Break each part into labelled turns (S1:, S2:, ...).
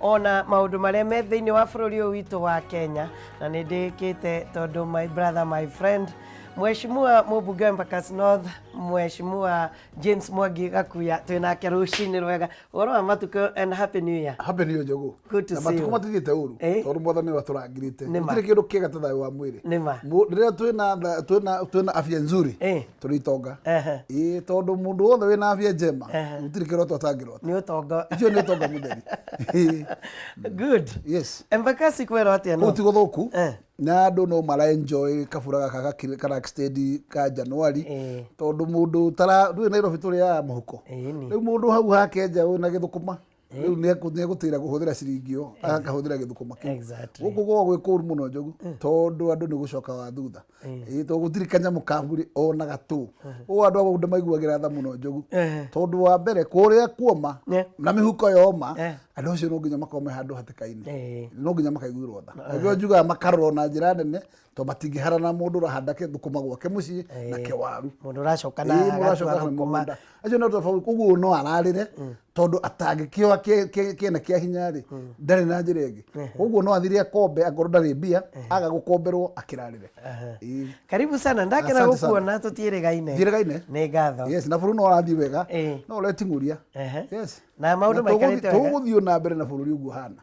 S1: ona maundu maria me thiini wa bururi witu wa Kenya na nindikite tondu my brother my friend Mheshimiwa Mũmbunge wa Embakasi North Mheshimiwa James Mwangi Gakuya twinake rucini rwega oro wa matuko and happy new year.
S2: Happy new year jogo.
S1: Good to see you.
S2: Matuko matithite uru tondu mwathani wa turangirite
S1: ndire
S2: kindu kiega ta thayo wa mwiri rira twina afya nzuri turitonga tondu mundu wothe wina afya njema gutiri kiroto atangirota
S1: ni utonga
S2: icio ni utonga mutheri.
S1: Good.
S2: Yes.
S1: Embakasi kwera atia no
S2: uti guthuku na andu no mara enjoy kabura gaka kana extend ka January tondu mundu tara rwi Nairobi turi ya muhuko riu mundu hau hake nja wina githukuma riu ni gutira kuhuthira ciringio akahuthira githukuma guku go gwikuru muno njogu tondu andu ni gucoka wa thutha to gutiri kanyamu kamburi ona gatu o andu agu maiguagira tha muno njogu tondu wa mbere kuria kuoma na mihuko yoma andu cio no nginya makome handu hatikaini no nginya makaiguirwo tha ndio njuga makaroro na njira nene to matingiharana mundu rahanda ke thukuma gwake mucii na ke waru
S1: mundu racoka na
S2: gakoma acio no tofauti uguo no ararire tondu atangikio kiena kia hinya ri ndari na njira ingi uguo no athire akombe akorwo ndari mbia agagukomberwo akirarire.
S1: Karibu sana ndakena gukuona tutiirigaine ni ngatho.
S2: Yes na buru no arathi wega no letinguria. Yes
S1: na maundu maikarite wega
S2: tuguthio na mbere na bururi uguo hana.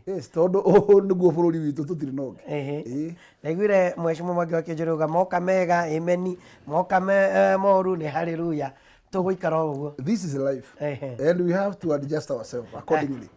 S2: Yes tondu niguo bururi witu tutiri noge
S1: naiguire Mheshimiwa Mwangi wa Kijuruga moka mega ameni moka moru ni hallelujah tuguikara uguo.
S2: This is life and we have to adjust ourselves accordingly.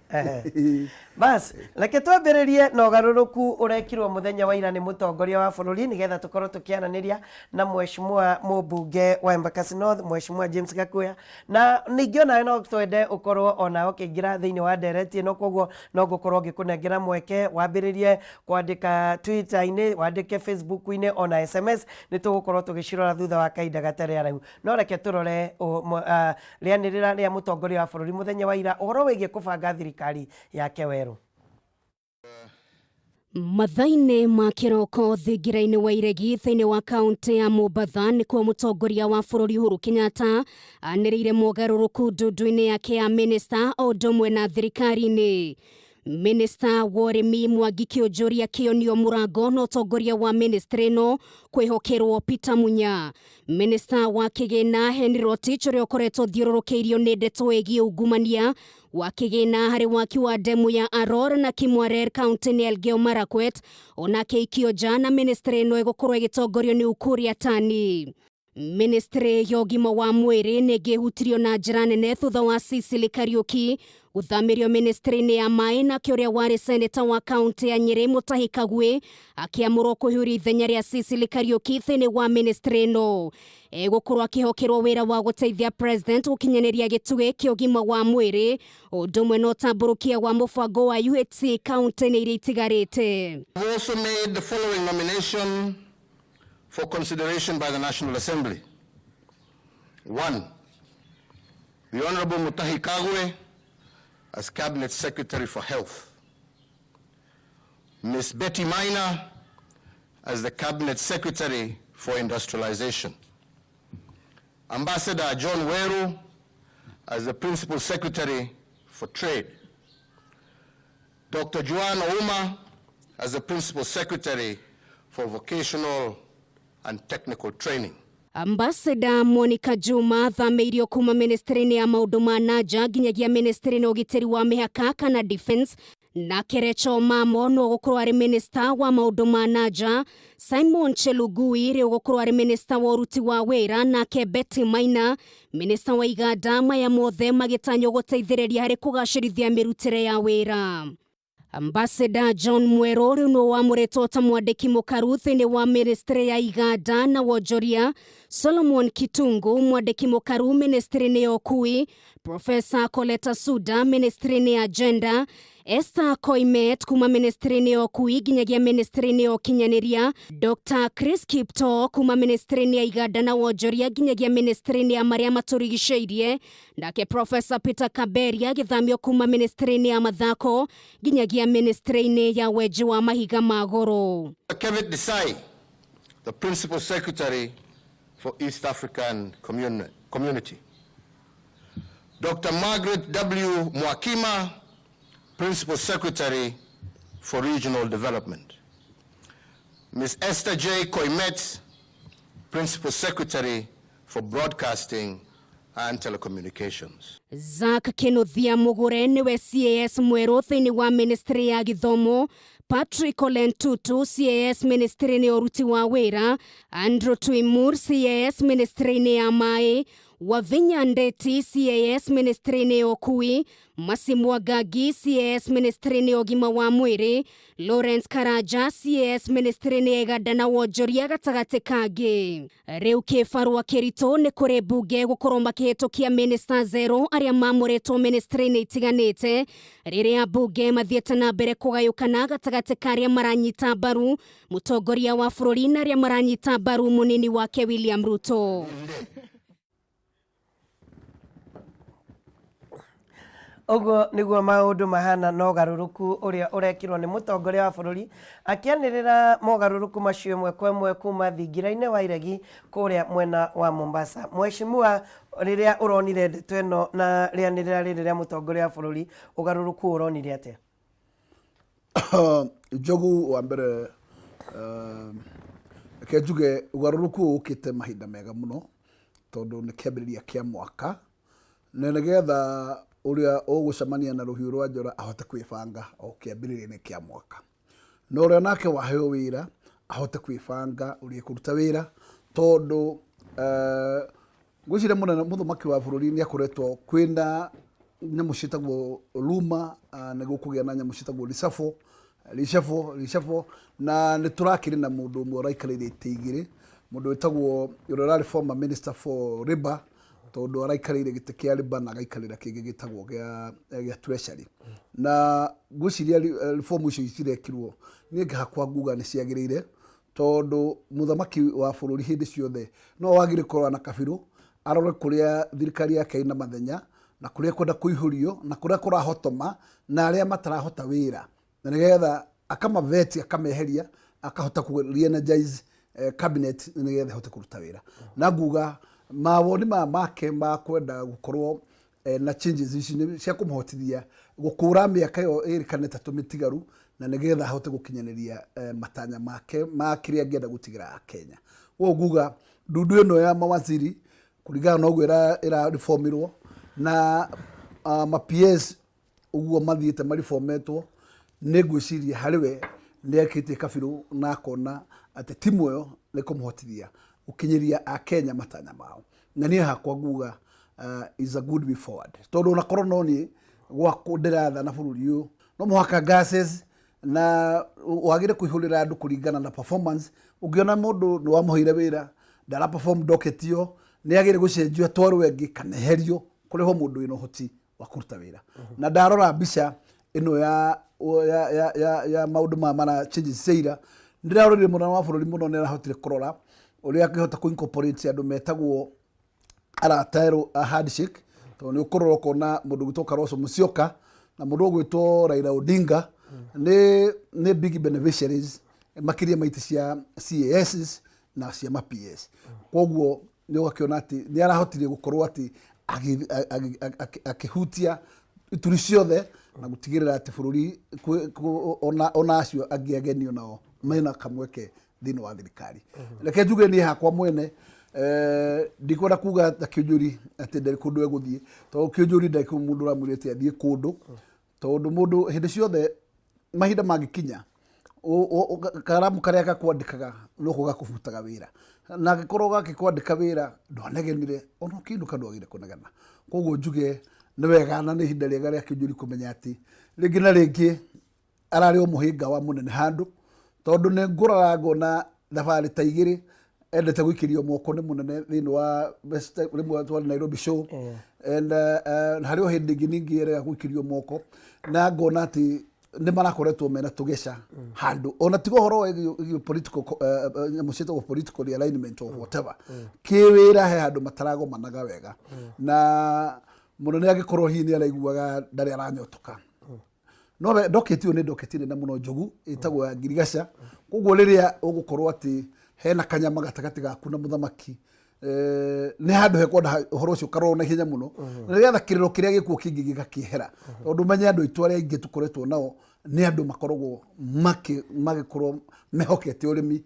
S1: Bas leke twambiririe na ugaruruku urekirwo muthenya wa ira ni mutongoria wa bururi nigetha tukorwo tukiananiria na Mheshimiwa Mũmbunge wa Embakasi North Mheshimiwa James Gakuya na ningiona no twende ukorwo ona ukiingira thiini wa ndereti no koguo no gukorwo ngikunengera mweke wambiririe kwandika Twitter-ini wandike Facebook-ini ona SMS ni tugukorwo tugicirora thutha wa kainda gatari arau no reke turore rianirira ria mutongoria wa bururi muthenya wa ira uhoro wigie kubanga thirikari yake weru.
S3: Mathaine ma kiroko thingiraini wa iregi thiini wa kaunti ya Mombatha ni kwa mutongoria wa bururi Uhuru Kenyatta aniriire mogaruruku ndundu-ini yake ya minista o ndomwe na thirikari-ini. Minista wa urimi Mwangi Kiunjuria kionio murango no tongoria wa ministry no kwihokerwo Peter Munya. Minista wa kigina Henry Rotich uria ukoretwo thiururukiirio ni ndeto egie ungumania wa kigina hari waki wa demu ya Aror na Kimwarer county ni Elgeyo Marakwet ona keikioja na ministry no igukorwo igitongorio ni Ukur Yatani. Ministry ya ugima wa mwiri ni ngihutirio na njira nene thutha wa Cecily Kariuki guthamirio ministry-ini ya mai na kiuria wari senator wa county ya Nyeri Mutahi Kagwe akiamurwo kuhiuria ithenya ria Cecily Kariuki thiini wa ministry no gukorwo akihokerwo wira wa guteithia president gukinyaniria gitugi kia ugima wa mwiri undumwe no tamburukia wa mubango wa UHC county-ini iria itigarite.
S4: We also made the following nomination for consideration by the National Assembly. 1. The Honorable Mutahi Kagwe as Cabinet Secretary for Health. Ms. Betty Maina as the Cabinet Secretary for Industrialization. Ambassador John Weru as the Principal Secretary for Trade. Dr. Joanne Ouma as the Principal Secretary for Vocational and Technical Training.
S3: Ambassador Monica Juma thameirio kuma ministry-ini ya maundu ma nanja nginyagia ministry-ini ugitiri wa mihaka kana defense na Kerecho Mamo no gukorwo ari minister wa maundu ma nanja. Simon Chelugui ri gukorwo ari minister wa uruti wa wira na Betty Maina minister wa iganda maya mothe magitanyo guteithiriria hari kugacirithia mirutire ya wira. Ambassador John Mwero no wamuretwo ta mwandiki mukaru thiini wa ministry ya iganda na wonjoria. Solomon Kitungu mwandiki mukaru ministry-ini ya ukui. Professor Koleta Suda ministry-ini ya agenda. Esther Koimet kuma ministry-ini ya ukui nginyagia ministry-ini ya ukinyaniria. Dr. Chris Kipto kuma ministry-ini ya iganda na wonjoria nginyagia ministry-ini ya maria maturigiceirie. Nake Professor Peter Kaberia githamio kuma ministry-ini ya mathako nginyagia ministry-ini ya weji wa mahiga magoro.
S4: Kevin Desai, the Principal Secretary for East African Community. Dr. Margaret W. Mwakima, Principal Secretary for Regional Development. Ms. Esther J. Koimet, Principal Secretary for Broadcasting and Telecommunications.
S3: Zak Kenothia Mugure niwe CAS mweru thiini wa Ministry ya Githomo, Patrick Olentutu CAS Ministry ni uruti wa wira, Andrew Twimur CAS Ministry ni ya mai, Wavinya Ndeti CAS Ministry ni okui, Masimwa Gagi CAS Ministry ni ogima wa mwiri, Lawrence Karaja CAS Ministry ni egadana wojoria gatagate kage. Riu kifarua kirito ni kuri bunge gukorwo makihitukia minister zero aria mamuretwo ministry ni itiganite, riria bunge mathiete na mbere kugayukana gatagate karia maranyita mbaru mutongoria wa bururi na aria maranyita mbaru munini wake William Ruto.
S1: Ogo niguo maundu mahana no garuruku uria urekirwo ni mutongoria wa bururi akianirira mogaruruku macio mwe kwa mwe kuma thingiraine wa iregi kuria mwena wa Mombasa. Mheshimiwa, riria uronire ndeto eno na rianirira riria mutongoria wa bururi ugaruruku uronire atia?
S2: Jogu wa mbere kejuge ugaruruku ukite mahinda mega muno tondu ni kiambiriria kia mwaka na nigetha uria ugucemania na ruhiu rwa njora ahote kwibanga o kiambiriria-ini kia mwaka, no uria nake waheo wira ahote kwibanga uria kuruta wira tondu gwicire munene muthumaki wa bururi ni akoretwo kwina nyamu citagwo luma niguo kugia na nyamu citagwo ricefo na ni turakiri na mundu umwe uraikarire ite igiri, mundu witagwo urarari former minister for labor tondu araikarire gite kia labor na agaikarira kingi gitagwo gia treasury na gwiciria reform icio icirekirwo ni ngahakwa nguga ni ciagirire tondu muthamaki wa bururi hindi ciothe no wagire korwa na kabiru arore kuria thirikari yake ina mathenya na kuria kwenda kuihurio na kuria kurahotoma na aria matarahota wira na nigetha akamaveti akameheria akahota ku re-energize cabinet nigetha hote kuruta wira na nguga mawoni make ma kwenda gukorwo na changes ici cia kumhotithia gukura miaka yo irikane tatu mitigaru na nigetha hote gukinyaniria matanya make ma kiria ngenda gutigira Kenya. Wo nguga ndundu eno ya mawaziri kurigana no gwira ira reformirwo na ma PS uguo mathiete mariformetwo ni gwiciria hariwe ni akite kabiru na akona ati timu yo ni kumhotithia ukinyiria a Kenya matanya mao na ni hakwa nguga is a good way forward tondu na korona ni gwa ndiratha na bururi uyu no muhaka gases na wagire kuihulira andu kuringana na performance ungiona mundu ni wamuhire wira ndara perform doketio ni agire gucenjio twarwe ngi kaneherio kuriho mundu ino hoti wa kuruta wira na ndarora mbica ino ya maundu mana changes seira ndirarorire muno wa bururi muno ni arahotire kurora uria akihota ku incorporate andu metagwo aratero a handshake to ni ukororo kona mundu gitoka Rosso Musyoka na mundu gwitwo Raila Odinga ni big beneficiaries makiria maiti cia CAS na cia PS koguo ni ugakiona ati ni arahotire gukorwo ati akihutia ituri ciothe na gutigirira ati bururi ona acio agiagenio nao mena kamweke thini wa thirikari. Reke njuge ni hakwa mwene ndikwenda kuga ta kiujuri ati ndari kundu eguthie to kiujuri ndari mundu ramurite athie kundu tondu mundu hindi ciothe mahinda magikinya karamu karia gakwandikaga no gakubutaga wira na gikorwo gakikwandika wira ndonegenire ono kindu kadwagire kunegana koguo njuge ni wega na ni hinda riega ria kiujuri kumenya ati ringi na ringi arari o muhinga wa munene handu tondu ne ngurara ngona thabari ta igiri endete gwikirio moko ni munene thini wa rimwe twa Nairobi show and hario hindi ngingi ere gwikirio moko na ngona ati ni marakoretwo mena tugesha handu ona tigo horo political nyamucito of political alignment or whatever kiwira he handu matarago managa wega na munene agikorwo hini araiguaga ndari aranyotoka no doketio ni doketine na muno njogu itagwo ngirigasha koguo riria ugukorwo ati hena kanyama gatagati gaku na muthamaki nä handå hekwenda å horo å cio karorwo na ihenya må no nä getha kä rä ro kä rä a gä kuo kä ngä gä gakä hera tondå menye andå aitå arä a aingä tå koretwo nao nä andå makoragwo magä korwo mehokete å rä mi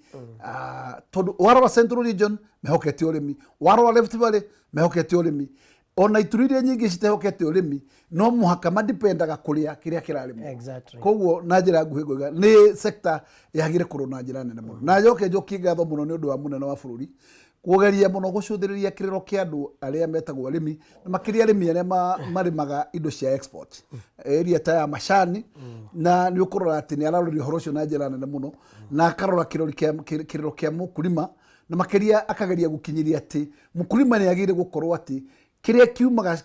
S2: tondå warora Central Region mehokete å rä mi warora Rift Valley mehokete å rä mi ona ituri iria nyingä citehokete å rä mi no må haka madipendaga kå rä a kä rä a kä rarä mo koguo na njä ra nguhä ngoiga nä sector yagä re kå rwo na njä ra nene må no na njoke njokie ngatho må no nä å ndå wa må nene wa bå rå ri kugeria muno gucunthiriria kiriro kia andu aria metagwo arimi makiria arimi aria marimaga indo cia export area ta ya macani na ni ukurora ati ni ararori horo cio na njira nene muno na akarora kiriro kia mukulima na makiria akageria gukinyiria ati mukulima ni agire gukorwo ati kiria kiumaga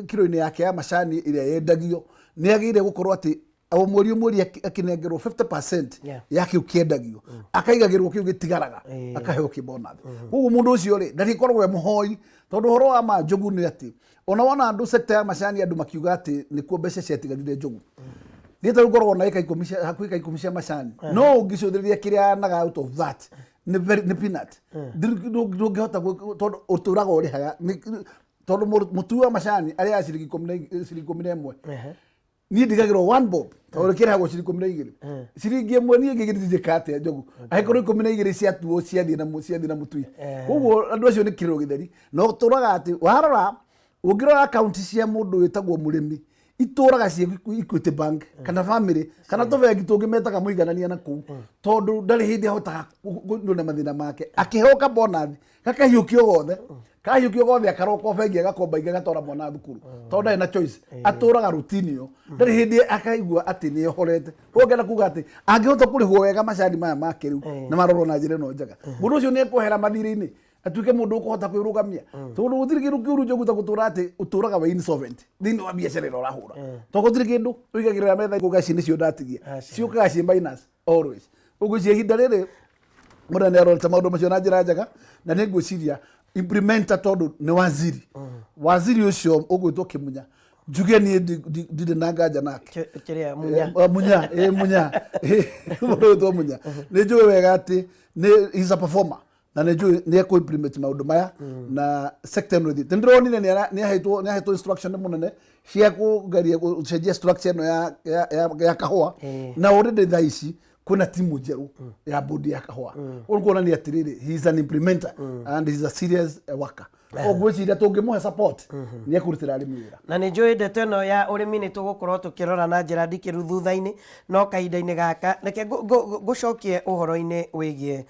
S2: kiro-ini yake ya macani iria yendagio ni agire gukorwo ati abo mwori akinengerwo 50% yake ukiendagio akaigagirwo kiu gitigaraga akaheo kibona koguo mundu ucio ri ndari korwo muhoi tondu horo wa manjogu ni ati ona wona andu sector ya macani andu makiuga ati ni kuo mbeca ciatigarire njogu ni ta ngorwo na ika 10 hakuhi ika 10 cia macani no ungicudiriria kiria naga out of that ni peanut ndungihota tondu uturaga uri haga tondu mutu wa macani aria ciringi 11 ni ndigagirwo one bob tawore kira hago ciringi 12 ciringi imwe ni ngigirije kate njogu aikoro 12 cia tuo ciathi na mutui koguo andu acio ni kiriro githeri no turaga ati warora ungirora account cia mundu witagwo murimi ituraga cia Equity Bank kana family kana tovengi tungi metaga muiganania na ku tondu ndari hindi ahotaga kunyona mathina make akihoka bonus kakahiukio gothe kahiukio gothe akaroko bengi agakomba ingi gatora mwana thukuru tondu ina choice aturaga routine yo ndari hindi akaigua ati ni horete ongera kuga ati angihota kurihwo wega macani maya make riu na marorwo na njira no njega mundu ucio ni ekuhera mathiri-ini atuike mundu ukuhota kwirugamia tondu gutiri kindu kiuru njogu ta gutura ati uturaga wa insolvent thini wa biacara ino rahura to gutiri kindu uigagirira metha kugaci nicio ndatigia ciukaga ci minus always uguo cie hinda riri mundu ni arota maundu macio na njira njega na ni ngwiciria implementa tondu ni waziri ucio ugwitwo Kimunya njuge ni ndire na nganja nake
S1: kiria
S2: munya munya ni njuge wega ati ni is a performer na ni eko implement maundu maya na sector no thi ndronire ni ahetwo instruction munene cia kugeria gucenjia structure no ya kahua na already thaici kuna timu njeru ya bodi ya kahua urikuona ni atiriri he is an implementer and he is a serious worker ogwiciria tungimuhe support ni ekurutira arimi wira
S1: na ni njui ndeto ino ya urimi ni tugukorwo tukirora na njira ndikiru thutha-ini no kahinda-ini gaka reke gucokie uhoro-ini wigie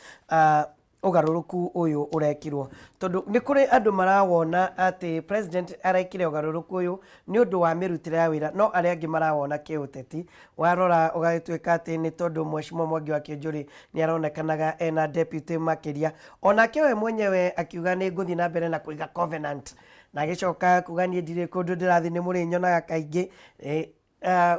S1: ugaruruku uyu urekirwo tondu ni kuri andu marawona ati president arekire ugaruruku uyu ni undu wa mirutire ya wira no aria angi marawona kiuteti warora ugagituika ati ni tondu Mheshimiwa Mwangi wa Kĩnjũrĩ ni aronekanaga ena deputy makiria onake we mwenyewe akiuga ni nguthi na mbere na kuiga covenant na agicoka kuga ni ndire kundu ndirathi ni muri nyonaga kaingi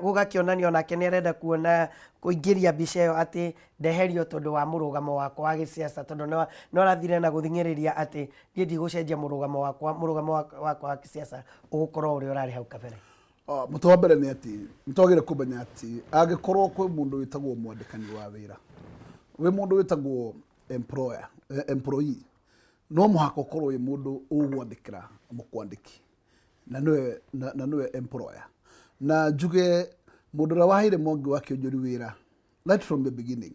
S1: gugakionanio nake ni arenda kuona kuingiria mbica iyo ati ndeherio tondu wa murugamo wakwa wa gisiasa tondu no rathire na guthingiriria ati ndie ndigucenjia murugamo wakwa wa gisiasa ugukorwo uri urari hau kabere
S2: mutu wa mbere ni ati nitwagire kumenya ati agikorwo kwi mundu witagwo mwandikani wa wira we mundu witagwo employee no muhaka ukorwo wi mundu ugwandikira mukwandiki na niwe employer na njuge mundu ra wahire Mwangi wa Kĩnjũrĩ wira right from the beginning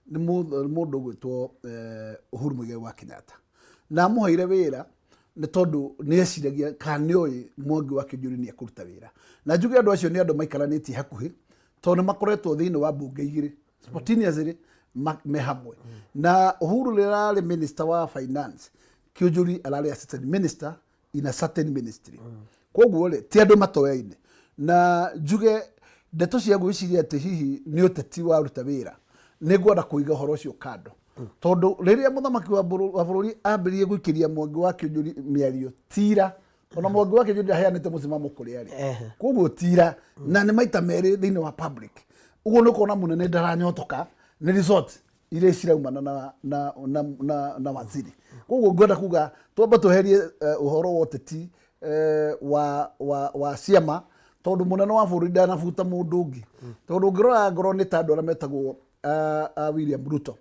S2: ni mundu gwitwo Uhuru Muigai wa Kenyatta na muhaire wira ni tondu ni eciragia kanioi Mwangi wa Kĩnjũrĩ ni akuruta wira na njuge andu acio ni andu maikaranĩtie hakuhi tondu makoretwo thiini wa bunge igiri spontaneously me hamwe na Uhuru rarĩ minister wa finance Kĩnjũrĩ ararĩ assistant minister in a certain ministry koguo ri ti andu matoyaine na njuge ndeto cia gwiciria ati hihi ni uteti wa ruta wira ni ngwenda kuiga horo cio kando tondu riria muthamaki wa bururi ambirie guikiria Mwangi wa Kĩnjũrĩ miario tira ona Mwangi wa Kĩnjũrĩ aheanite musimamo kuri ari koguo tira na ni maita meri thiini wa public uguo ni kuona munene ndaranyotoka ni resort ile ciraumana na waziri koguo ngwenda kuga twamba tuherie uhoro wa uteti wa ciama tondu munene wa bururi ndanabuta mundu ungi tondu ngirora ngoro ni tandu aria metagwo William Ruto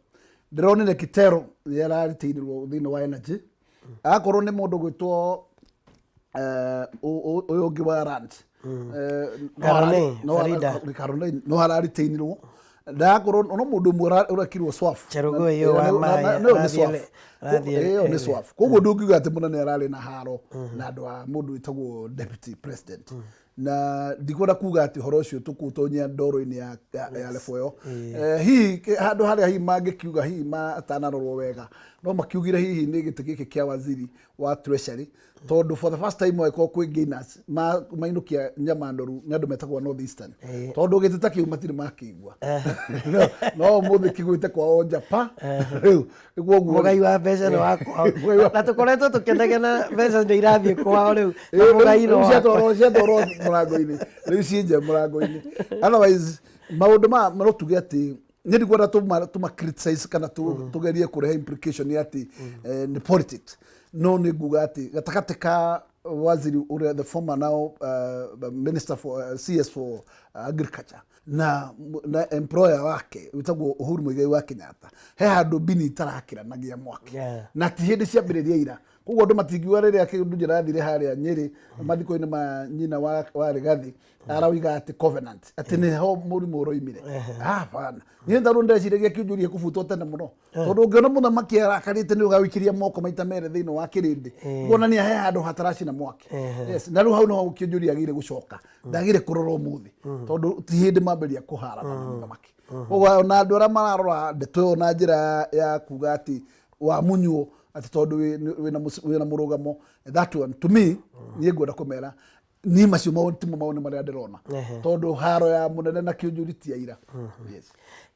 S2: ndironire Kitero yararitirirwo thiini wa energy akorwo nĩ mũndũ gwĩtwo ũyũ ũngĩ wa rant no hararitainirwo ndakorwo no mũndũ ũmwe ũrakirwo swafu
S1: Cherugo hiyo wa maya
S2: nĩ swafu koguo ndũngiuga atĩ mũnene ararĩ na haro na andũ a mũndũ wĩtagwo deputy president na ndikwenda kuga atĩ ũhoro ũcio tũkũtonyia ndoro-inĩ ya lebo ĩyo hihi handũ harĩa hihi mangĩkiuga hihi matanarorwo wega no makiugire hihi nĩ gĩtĩ gĩkĩ kĩa waziri wa treasury tondu for the first time waiko kwĩ gainers mainũkia nyamandoru nĩ andũ metagwo north eastern tondu gĩtĩ ta kĩu matirĩ makĩigua no mũthĩ kĩgwĩte kwao njapa rĩu nĩguo guo
S1: mũgai wa mbeca nĩ wakwa na tũkoretwo tũkĩnegena mbeca nĩ irathiĩ kwao rĩu mũgai no
S2: ciatwarwo mũrango-inĩ rĩu ciĩnja mũrango-inĩ otherwise maũndũ no tuge atĩ nĩ ndikwenda tũma criticize kana tũgerie kũrehe implication ya atĩ nĩ politics no nĩ nguga atĩ gatagatĩ ka waziri ũrĩa the former now minister for CS for agriculture na employer wake wĩtagwo Uhuru Muigai wa Kenyatta he handũ bini itarakĩranagia mwaki na ti hĩndĩ ciambĩrĩria ira koguo andũ matingiuga rĩrĩa kĩndũ njĩrathire harĩa Nyĩrĩ mathiko-inĩ ma nyina wa Rigathi arauga atĩ covenant atĩ nĩho mũrimũ ũroimire hapana niĩ ndarũ ndeciragia kĩũnjũria kũbutwo tene mũno tondũ ũngĩona mũthamaki arakarĩte nĩ ũgawĩkiria moko maita merĩ thĩinĩ wa kĩrĩndĩ kuonania he handũ hataracina mwaki na rĩu hau no kĩũnjũria agĩrĩire gũcoka ndagĩrĩire kũrora ũmũthĩ tondũ ti hĩndĩ mambĩria kũharana na mũthamaki koguo na andũ arĩa mararora ndeto ĩyo na njĩra ya kuga atĩ wamunywo ati tondu wina murugamo that one to me niĩ ngwenda kũmera ni macio maũndũ marĩa ndĩrona tondu haro ya munene na kĩũnjũri ti ira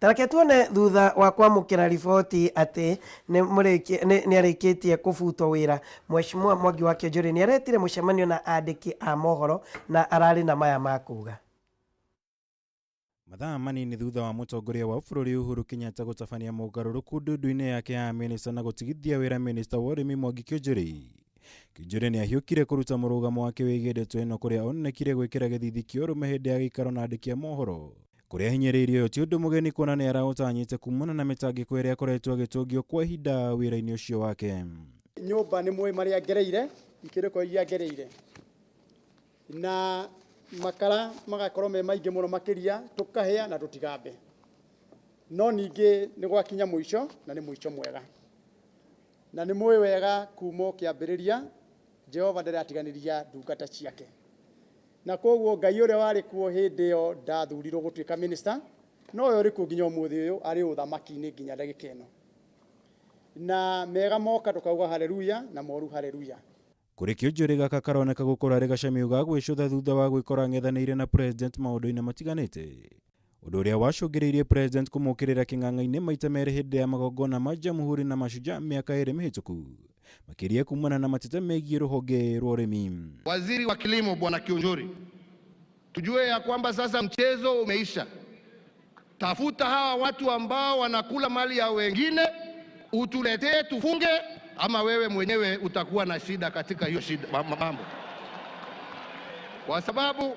S1: tareke tuone thutha wa kwamũkĩra riboti atĩ nĩ arĩkĩtie kũbutwo wĩra Mheshimiwa Mwangi wa Kĩonjũrĩ nĩ aretire mũcemanio na andĩki a mohoro na ararĩ na maya ma kuga
S5: mathaa manini thutha wa mũtongoria wa bũrũri Uhuru Kenyatta gũtabania mogarũrũku ndundu-inĩ yake ya minista na gũtigithia wĩra minista wa ũrĩmi Mwangi Kĩonjũrĩ. Kĩonjũrĩ nĩ ahiũkire kũruta mũrũgamo wake wĩgiĩ ndeto ĩno kũrĩa onekire gwĩkĩra gĩthithi kĩũrũme hĩndĩ ya gĩikaro na andĩki a mohoro kũrĩa hinyĩrĩirio ũyũ ti ũndũ mũgeni kuona nĩ araũtanyĩte kumana na mĩtangĩko ĩrĩa akoretwo agĩtũngio kwa ihinda wĩra-inĩ ũcio wake.
S6: Nyũmba nĩ mwĩ marĩa ngereire ikĩrĩko iria ngereire na makara magakorwo me maingĩ mũno makĩria tũkahĩa na tũtigambe no ningĩ nĩ gwakinya mũico na nĩ mũico mwega na nĩ mwĩ wega kuuma kĩambĩrĩria Jehova ndaratiganĩria ndungata ciake na koguo Ngai ũrĩa warĩ kuo hĩndĩ ĩyo ndathurirwo gũtuĩka minister no ũyũ ũrĩ kuo nginya ũmũthĩ ũyũ arĩ ũthamaki-inĩ nginya ndagĩka ĩno na mega moka tũkauga haleluya na moru haleluya.
S5: Kũrĩ Kĩonjũrĩ gaka karoneka gũkorwo arĩ gacamiũ ga gwĩcũtha thutha wa gwĩkora ng'ethanĩire na president maũndũ-inĩ matiganĩte ũndũ ũrĩa wacũngĩrĩirie president kũmũkĩrĩra kĩng'ang'a-inĩ maita merĩ hĩndĩ ya magongona ma Jamhuri na Mashujaa mĩaka ĩrĩ mĩhĩtũku makĩria kumana na mateta megiĩ rũhonge rwa ũrĩmi.
S4: Waziri wa Kilimo Bwana Kĩonjũrĩ, tujue ya kwamba sasa mchezo umeisha. Tafuta hawa watu ambao wanakula mali ya wengine utuletee tufunge, ama wewe mwenyewe utakuwa na shida katika hiyo shida mambo, kwa sababu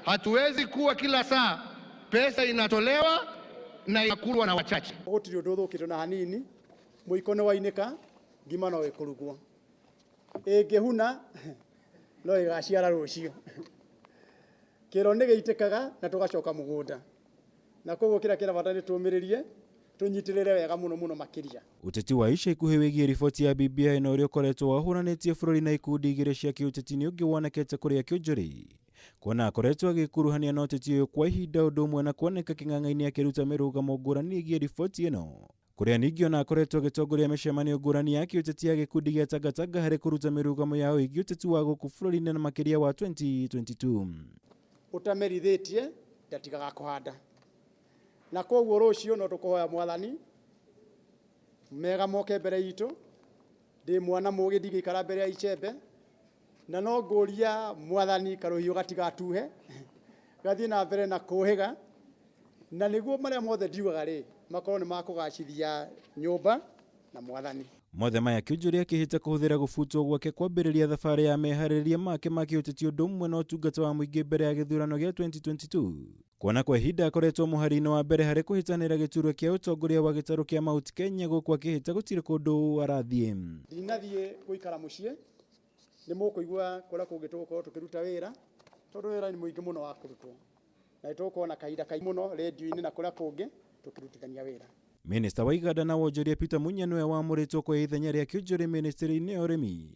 S4: hatuwezi kuwa kila saa pesa inatolewa na inakulwa na wachache.
S6: Gũtirĩ ũndũ ũthũkĩte na hanini mũiko nĩ wainĩka ngima no ĩkũrugwo ĩngĩhuna no ĩgaciara rũciũ kĩro nĩ gĩitĩkaga na tũgacoka mũgũnda na koguo kĩrĩa kĩrabata nĩ tũmĩrĩrie tunyitĩrĩre wega mũno mũno makĩria.
S5: Ũteti wa ica ikuhĩ wĩgiĩ riboti ya BBI na ũrĩa ũkoretwo wahũranĩtie bũrũri na ikundi igĩrĩ cia kĩũteti nĩ ũngĩ wonekete kũrĩa Kĩonjũrĩ kuona akoretwo agĩkuruhania na ũteti ũyũ kwa ihinda ũndũ ũmwe na kuoneka kĩng'ang'a-inĩ akĩruta mĩrũgamo ngũrani ĩgiĩ riboti ĩno kũrĩa ningĩ ona akoretwo agĩtongoria mĩcemanio ngũrani ya kĩũteti ya gĩkundi gĩa Tangatanga harĩ kũruta mĩrũgamo yao ĩgiĩ ũteti wa gũkũ bũrũri-inĩ na makĩria wa 2022.
S6: Ũtamerithĩtie ndatigaga kũhanda na koguo rũciũ no tũkũhoya Mwathani mega moke mbere itũ ndĩ mwana mũgĩ ndigĩikara mbere ya icembe na no ngũria Mwathani karũhiũ gatigatuhe gathiĩ na mbere na kũhĩga na nĩguo marĩa mothe ndiugaga rĩ makorwo nĩ makũgacithia nyũmba na Mwathani.
S5: Mothe maya Kĩonjũrĩ akĩhĩta kũhũthĩra gũbutwo gwake kwambĩrĩria thabarĩ ya meharĩrĩria make ma kĩũteti ũndũ ũmwe na ũtungata wa mũingĩ mbere ya gĩthurano gĩa 2022 kuona kwa ihinda akoretwo muhari-inĩ wa mbere harĩ kũhĩtanĩra gĩturwa kĩa ũtongoria wa gĩtarũ kĩa Mount Kenya gũkũ akĩhĩta gũtirĩ kũndũ arathiĩ.
S6: Ndinathiĩ gũikara mũciĩ, nĩ mũkũigua kũrĩa kũngĩ tũgũkorwo tũkĩruta wĩra, tondũ wĩra nĩ mũingĩ mũno wa kũrutwo, na nĩtũgũkorwo na kahinda kaingĩ mũno redio-inĩ na kũrĩa kũngĩ tũkĩrutithania wĩra. Minista
S5: wa iganda na wonjoria Peter Munya nĩwe wamũrĩtwo kwa ithenya rĩa kĩonjori ministry-inĩ ya ũrĩmi.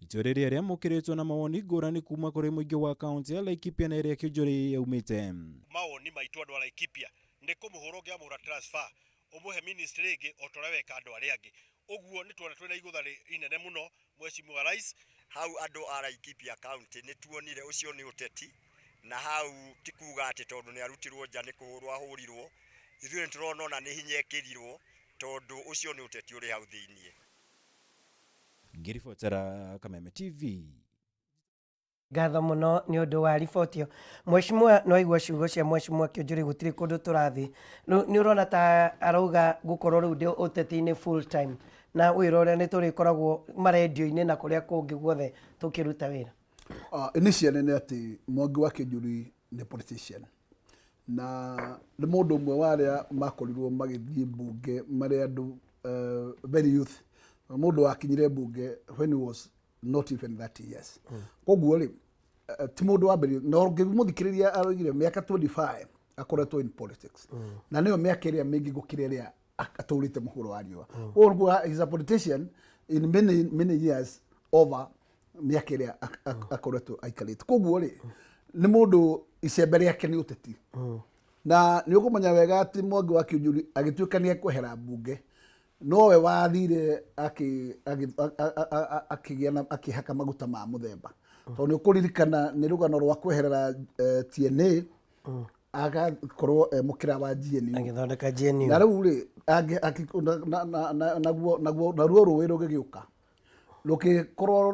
S5: Itua rĩrĩa rĩamũkĩrĩtwo na mawoni ngũrani kuma kũrĩ mũingĩ wa kaunti ya Laikipia na ĩrĩa kĩonjori yaumĩte.
S7: Mawoni maitũ andũ a Laikipia nĩ kũmũhũra ũngĩamũhũra transfer ũmũhe ministry ĩngĩ o ta ũrĩa weka andũ arĩa angĩ. Ũguo nĩ tuona twĩna igũtha inene mũno Mheshimiwa Rais.
S8: Hau andũ a Laikipia county nĩ tuonire ũcio nĩ ũteti, na hau ti kuga atĩ tondũ nĩ arutirwo nja nĩ kũhũrwo ahũrirwo. Ithuĩ nĩtũrona ona nĩ hinya ekĩrirwo tondũ ũcio nĩ ũteti ũrĩ hau thĩiniĩ.
S5: Ngĩribotera Kameme TV.
S1: Ngatho mũno nĩ ũndũ wa riboti ĩyo. Mheshimiwa no igua ciugo cia Mheshimiwa Kĩonjũrĩ gũtirĩ kũndũ tũrathiĩ. Nĩ ũrona ta arauga gũkorwo rĩu ndĩ ũteti-inĩ full time, na wĩra ũrĩa nĩ tũrĩkoragwo marendio-inĩ na kũrĩa kũngĩ guothe tũkĩruta wĩra.
S2: Initially nĩ atĩ Mwangi wa Kĩonjũrĩ nĩ politician, na nĩ mũndũ ũmwe wa arĩa makorirwo magĩthiĩ mbunge marĩ andũ very youth. Mũndũ wakinyire mbunge when he was not even 30 years. Koguo rĩ ti mũndũ wa mbere, na ũngĩmũthikĩrĩria aroigire mĩaka 25 akoretwo in politics, na nĩyo mĩaka ĩrĩa mĩingĩ gũkĩra ĩrĩa atũrĩte mũhũro wa riũa. Koguo he is a politician in many years over mĩaka ĩrĩa akoretwo aikarĩte. Koguo rĩ nĩ mũndũ icembe rĩake nĩ ũteti, na nĩ ũkũmenya wega atĩ Mwangi wa Kĩonjũrĩ agĩtuĩka nĩ ekwehera mbunge, nowe wathire akĩhaka maguta ma mũthemba, tondũ nĩ ũkũririkana nĩ rũgano rwa kweherera TNA agakorwo mũkĩra wa GNU,
S1: agĩthondeka GNU,
S2: na rĩu rĩ naruo rũĩ rũgĩgĩũka rũkĩkorwo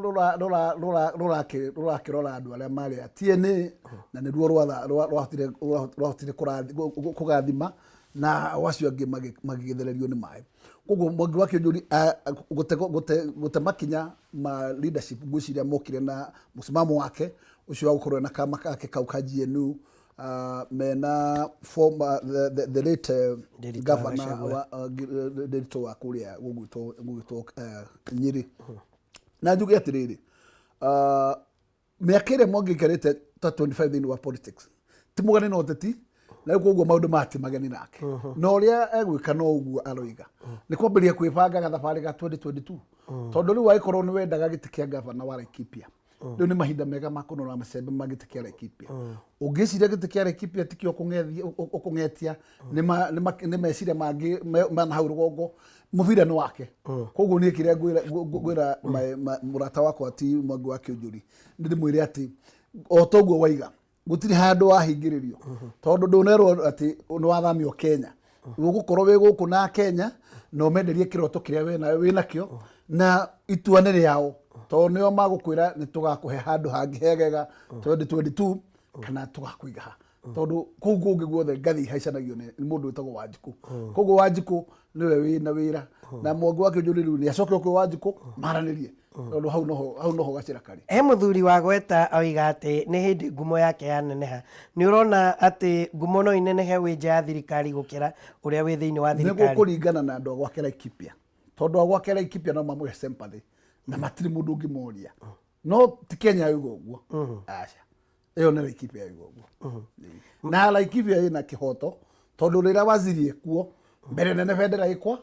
S2: rũrakĩrora andũ arĩa marĩ a TNA, na nĩruo rwahotire kũgathima na wacio angĩ magĩgĩthererio nĩ maĩ. Koguo Mwangi wa Kĩonjũrĩ gũte makinya ma leadership ngwĩciria mokire na mũsimamo wake ũcio wa gũkorwo na kama kake kau ka GNU, mena former the late governor Nderitu wa kũrĩa gũgwĩtwo Nyĩrĩ. Na njuge atĩrĩrĩ, mĩaka ĩrĩa Mwangi aikarĩte ta 25 thĩinĩ wa politics ti mũgeni na ũteti, na koguo maũndũ mati mageni nake, na ũrĩa egwĩka no ũguo aroiga nĩ kwambĩrĩria kwĩbanga gathabarĩ ga 2022, tondũ rĩu agĩkorwo nĩ wendaga gĩtĩ kĩa gavana wa Laikipia, rĩu nĩ mahinda mega ma kũnora macembe ma gĩtĩ kĩa Laikipia. Ũngĩciria gĩtĩ kĩa Laikipia tikĩo ũkũng'etia, nĩ meciria mangĩ mana hau rũgongo, mũbira nĩ wake. Koguo niĩ kĩrĩa ngwĩra mũrata wakwa ti Mwangi wa Kĩonjũrĩ nĩ ndĩmwĩre atĩ o toguo waiga gũtirĩ handũ wahingĩrĩrio, tondũ ndũnerwo atĩ nĩ wathamio Kenya, ũgũkorwo wĩ gũkũ na Kenya na ũmenderie kĩroto kĩrĩa wĩnakĩo, na itua nĩ rĩao, tondũ nĩo magũkwĩra nĩ tũgakũhe handũ hangĩ hegega 2022 kana tũgakũiga ha, tondũ kũu kũngĩ guothe ngathi haicanagio nĩ mũndũ wĩtagwo Wanjikũ. Koguo Wanjikũ nĩwe wĩna wĩra, na Mwangi wa Kĩonjũrĩ rĩu nĩ acoke okĩ Wanjikũ maranĩrie, tondũ hau noho gacĩra karĩ.
S1: He mũthuri wa gweta oiga atĩ nĩ hĩndĩ ngumo yake yaneneha. Nĩ ũrona atĩ ngumo no inenehe wĩ nja ya thirikari gũkĩra ũrĩa wĩ thĩinĩ wa thirikari?
S2: Nĩ gũkũringana na andũ a gwake Laikipia, tondũ a gwake Laikipia no mamũhe sympathy na matirĩ mũndũ ũngĩmoria, no ti Kenya yuga ũguo, aca ĩyo nĩ Laikipia yuga ũguo. Na Laikipia ĩna kĩhoto, tondũ rĩrĩa waziri kuo mbere nene bendera ĩkwao,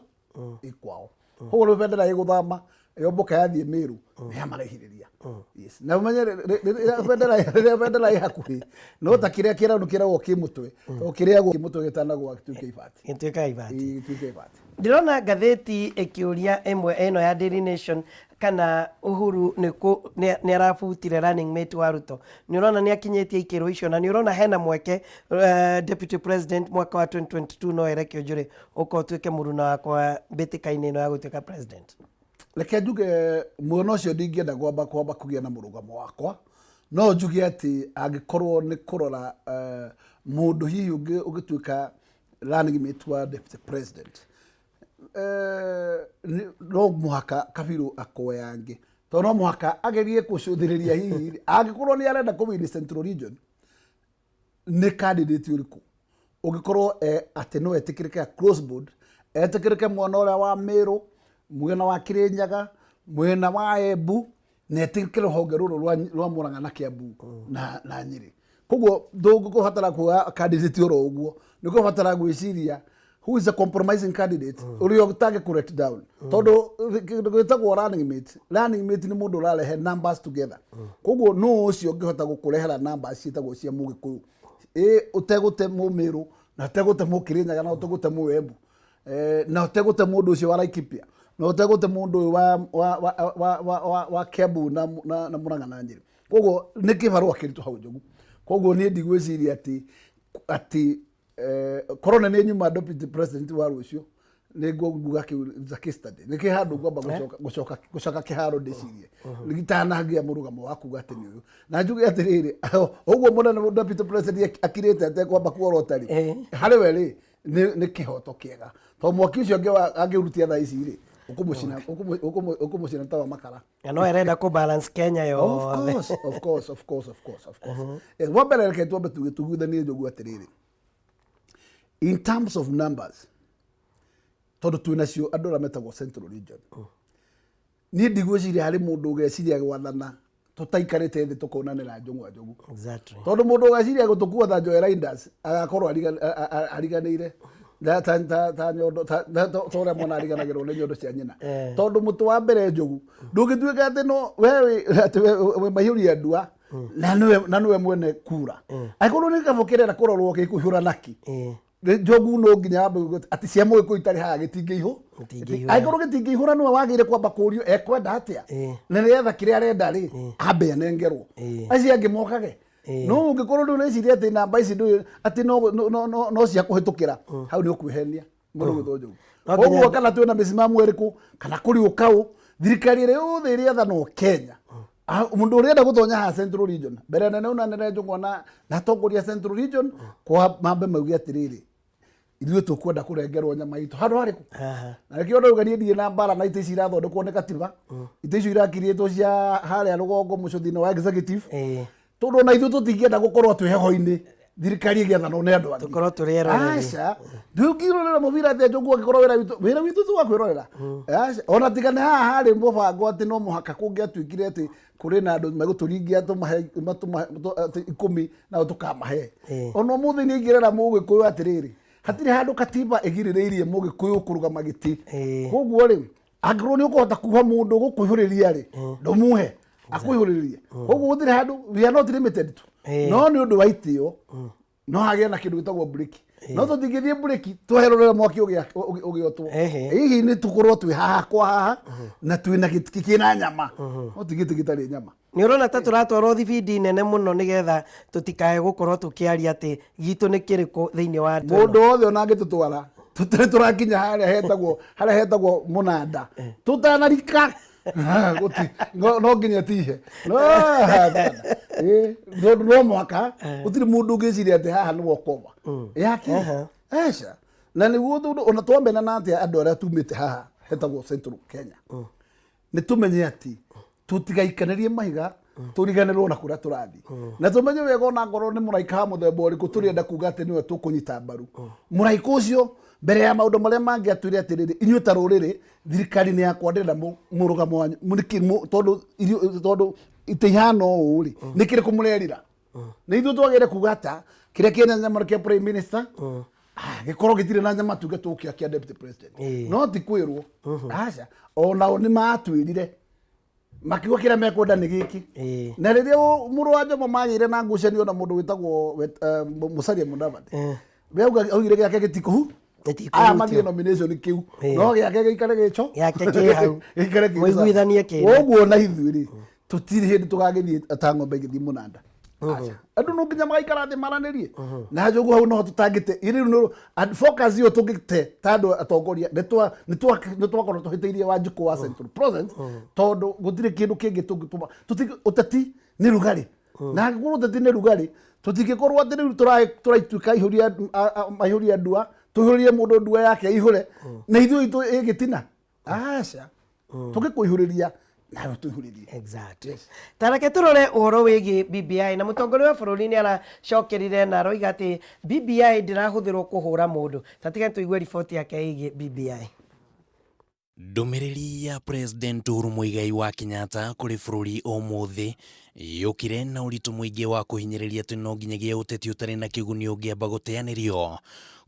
S2: koguo rĩu bendera ĩgũthama ĩyo mboka yathiĩ Mĩrũ nĩ yamarehithĩria. Na ũmenye rĩrĩa bendera ĩ hakuhĩ no ta kĩrĩa kĩragwo kĩmũtwe, kĩrĩagwo kĩmũtwe gĩtanagwo gĩtuĩke ibati.
S1: Ndĩrona ngathĩti ĩkĩũria ĩmwe ĩno ya Daily Nation kana Uhuru nĩ arabutire running mate wa Ruto. Nĩ ũrona nĩ akinyĩtie ikĩro icio, na nĩ ũrona hena mweke Deputy President mwaka wa 2022 no ere Kĩonjũrĩ ũko ũtuĩke mũruna wakwa mbĩtĩka-inĩ ĩno ya gũtuĩka president.
S2: Reke njuge mwena ũcio ndingĩenda kwamba kũgĩa na mũrũgamo wakwa, no njuge atĩ angĩkorwo nĩ kũrora mũndũ hihi ũngĩtuĩka running mate wa Deputy President, no mũhaka Kabiru akoyange, tondũ no mũhaka agerie gũcũthĩrĩria hihi angĩkorwo nĩ arenda kũwini Central Region nĩ candidate ũrĩkũ ugikorwo ati no etikirike crossboard etikirike mwana ora wa Meru mwena wa Kirinyaga mwena wa Embu na etikirike honge ruru rwa Murang'a na Kiambu na Nyeri koguo ndunguhatara kuoya candidate oro uguo nikubatara gwiciria who is a compromising candidate urio utage ku let down todo gwitagwo running mate ni mundu urarehe numbers together koguo no ucio ngihota gukurehera numbers citagwo cia Mugikuyu utegute Mumiru na utegute Mukirinyaga na utegute Muembu na utegute mundu ucio wa Laikipia na utegute mundu wa Kiambu na Murang'a na Nyeri koguo ni kibarua kiritu hau njogu koguo ni ndigwiciria ati corona ni nyuma deputy president wa rucio ni nguga za case study ni kihandu ngomba gucoka kiharo ndicirie ngitanagia murugamo wa kuga ati ni uyu na njuge ati riri uguo munene deputy president akirite ate kwamba kuora utari hari we ri ni kihoto kiega to mwaki ucio angiurutia tha ici ri ukumucina tawa makara
S1: no erenda ku balance Kenya yo
S2: of course wabere ke tuombe tugithanie njogu ati riri in terms of numbers todo twinacio andu ra metagwo central region ni ndigwiciria hari mundu ugeciria gwathana tutaikarite thi tukonanira njogu
S1: exactly
S2: todo mundu ugeciria gutukua tha Joy Riders agakorwo ariganire ta nyondo tora mona ariganagirwo ni nyondo cia nyina todo mutu wa mbere njogu ndungituika ati no we mahiuria ndua na niwe mwene kura aikorwo ni kabukirera kurorwo gikuhura naki njogu no nginya ati cia Mugikuyu itari ha gitingeihu aikorwo gitingihura no wagire kwamba kurio ekwenda atia na niretha kiria arenda ri ambe anengerwo aci angi mokage no ungikorwo ndu neciria ati namba ici ndu ati no cia kuhitukira hau ni ukwihenia mundu gwitho njogu koguo kana twina misimamu eriku kana kuriukau thirikari iri yothe iria thano Kenya mundu urenda guthonya ha Central Region mbere nene unanene njogu na tongoria Central Region kwa mambe maugi atiriri ithuĩ tukwenda kurengerwo nyama itu handu hariku na rĩkĩo ndauga niĩ na mbara na ite ici irathondekwo nĩ katiba ite icio irakirĩtwo cia harĩa rũgongo mũco-inĩ wa executive tondũ na ithuĩ tũtingĩenda gũkorwo twĩ heho-inĩ thirikari ĩgĩathanwo nĩ andũ angĩ
S1: tukorwo tũrĩ eroreri
S2: aca ndũngĩrorera mũbira atĩ njogu angĩkorwo wĩra witũ tũgakwĩrorera aca ona tigane haha harĩ mũbango atĩ no mũhaka kũngĩatuĩkire atĩ kuri na andu megũtũringia tũmahe 10 na tũkamahe ona mũthĩ nĩ ingĩrera Mũgĩkũyũ atirĩrĩ hatire handu katiba igirireirie Mũgĩkũyũ kurugama giti koguo ri angĩkorwo nĩ ũkũhota kuha mũndũ gũkũihũrĩria ri ndũmuhe akũihũrĩrie koguo gũtirĩ handu we are not limited to no nĩ ũndũ wa itĩo no hagĩe na kĩndũ gĩtagwo break no tũtingĩthiĩ break tweherũrĩre mwaki ũgĩotwo hihi nĩ tũkorwo twĩ haha kwa haha na twĩna gĩtiki kĩna nyama no ti gĩtĩ gĩtarĩ nyama
S1: ni urona ta turatwarwo thibindi nene muno nigetha tutikae gukorwo tukiaria ati gitu ni kiriku thiini wa
S2: mundu othe ona angitutwara tutire turakinya haria hetagwo munanda tutanarika guti no nginya tihe no mwaka gutiri mundu ungiciria ati haha niwo koma yaki aca na niguo ona twambena na atia andu aria tumite haha hetagwo Central Kenya ni tumenye ati tutigaikanĩrie mahiga turiganĩrwo na kuria turathi na tumenye wega ona ngoro ni mũraika ha muthemba ũrĩkũ turienda kuga atĩ niwe tũkũnyita mbaru mũraika ũcio mbere ya maũndũ marĩa mangĩ atwĩre atĩrĩrĩ inyuĩ ta rũrĩrĩ thirikari nĩ yakwandĩra mũrũgamo wanyu tondũ itĩihana ũũ rĩ nĩ kĩrĩkũ mũrerira nĩ ithuĩ twagĩrĩire kuga ata kĩrĩa kĩna nyama kĩa prime minister gĩkorwo gĩtirĩ na nyama tuge tũkia kĩa deputy president no ti kwĩrwo aca onao nĩ matwĩrire makiuga kĩrĩa mekwenda nĩ gĩkĩ na rĩrĩa mũrũ wa Jomo magĩire na ngucanio na mũndũ wĩtagwo Musalia Mudavadi we augire gĩake gĩtikũhu aya mathiĩ nomination kĩu no gĩake gĩikare gĩco
S1: yake kĩ hau mũiguithanie kĩndũ
S2: ũguo na ithuĩ rĩ tũtirĩ hĩndĩ tũgagĩthiĩ ta ng'ombe igĩthiĩ mũnanda andu no nginya magaikara thĩ maranĩrie na njogu hau no tutangĩte ĩrĩ focus yo tũngĩte ta andũ atongoria nĩ twakorwo tũhĩtĩirie Wanjikũ wa Central Province tondũ gũtirĩ kĩndũ kĩngĩ tũngĩtũma ũteti nĩ rugarĩ na angĩkorwo ũteti nĩ rugarĩ tũtingĩkorwo atĩ rĩu tũraituĩka maihũria ndua tũihũrie mũndũ ndua yake ihũre na ithuĩ ĩgĩtina aca tũngĩkũihũrĩria nayo tuhuririe.
S1: Exactly. Tareke turore uhoro wigi BBI na mutongoria wa bururi ni aracokerire na aroiga ati BBI ndirahuthirwo kuhura mundu. Tatiga tuigue report yake igi BBI.
S9: Ndumiriri ya President Uhuru Muigai wa Kenyatta kuri bururi umuthi yukire na uritu muingi wa kuhinyiriria ati no nginyagia uteti utari na kiguni ungiamba guteanirio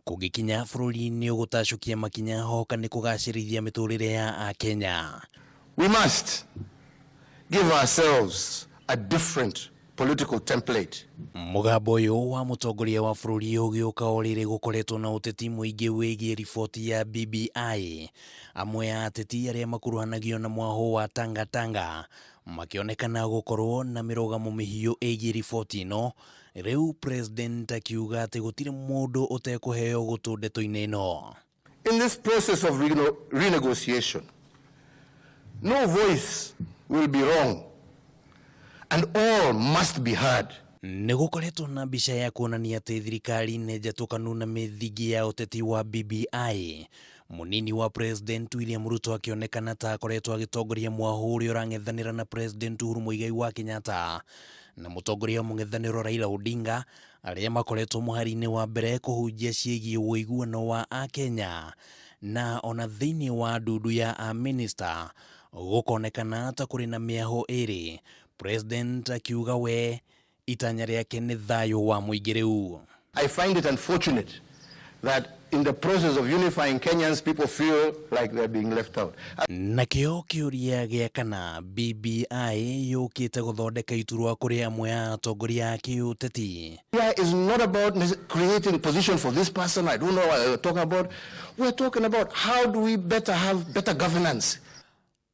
S9: kugikinya bururi ni ugutacukia makinya hoka ni kugacirithia miturire ya Akenya.
S4: We must give ourselves a different political template.
S9: Mugambo uyu wa mutongoria wa bururi ugiuka orire gukoretwo na uteti muingi wigie riboti ya BBI. Amwe ya ateti aria makuruhanagio na mwaho wa Tanga makionekana gukorwo na mirugamo mihiu igie riboti ino. Riu president akiuga ati gutire mundu utekuheo gutu ndeto-ini ino.
S4: In this process of renegotiation, no voice will be wrong and all must be heard.
S9: Nigukoretwo na mbica ya kuonania ati thirikari nenjatukanu na mithingi ya uteti wa BBI. Munini wa President William Ruto akionekana ta akoretwo agitongoria mwahu uria urang'ethanira na President Uhuru Muigai wa Kenyatta na mutongoria mung'ethaniro Raila Odinga aria makoretwo muhari-ini wa mbere kuhunjia ciĩgiĩ ũiguano wa Akenya na ona thiini wa ndundu ya minister gukonekana ta kuri na miaho iri. President akiuga we itanya riake ni thayu wa muingi riu.
S4: I find it unfortunate that in the process of unifying Kenyans, people feel like they're being left out.
S9: Nakio kiuria giakana BBI yukite guthondeka iturwa kuri amwe ya atongoria a kiuteti.
S4: BBI is not about creating a position for this person. I don't know what we're talking about. We're talking about how do we have better governance.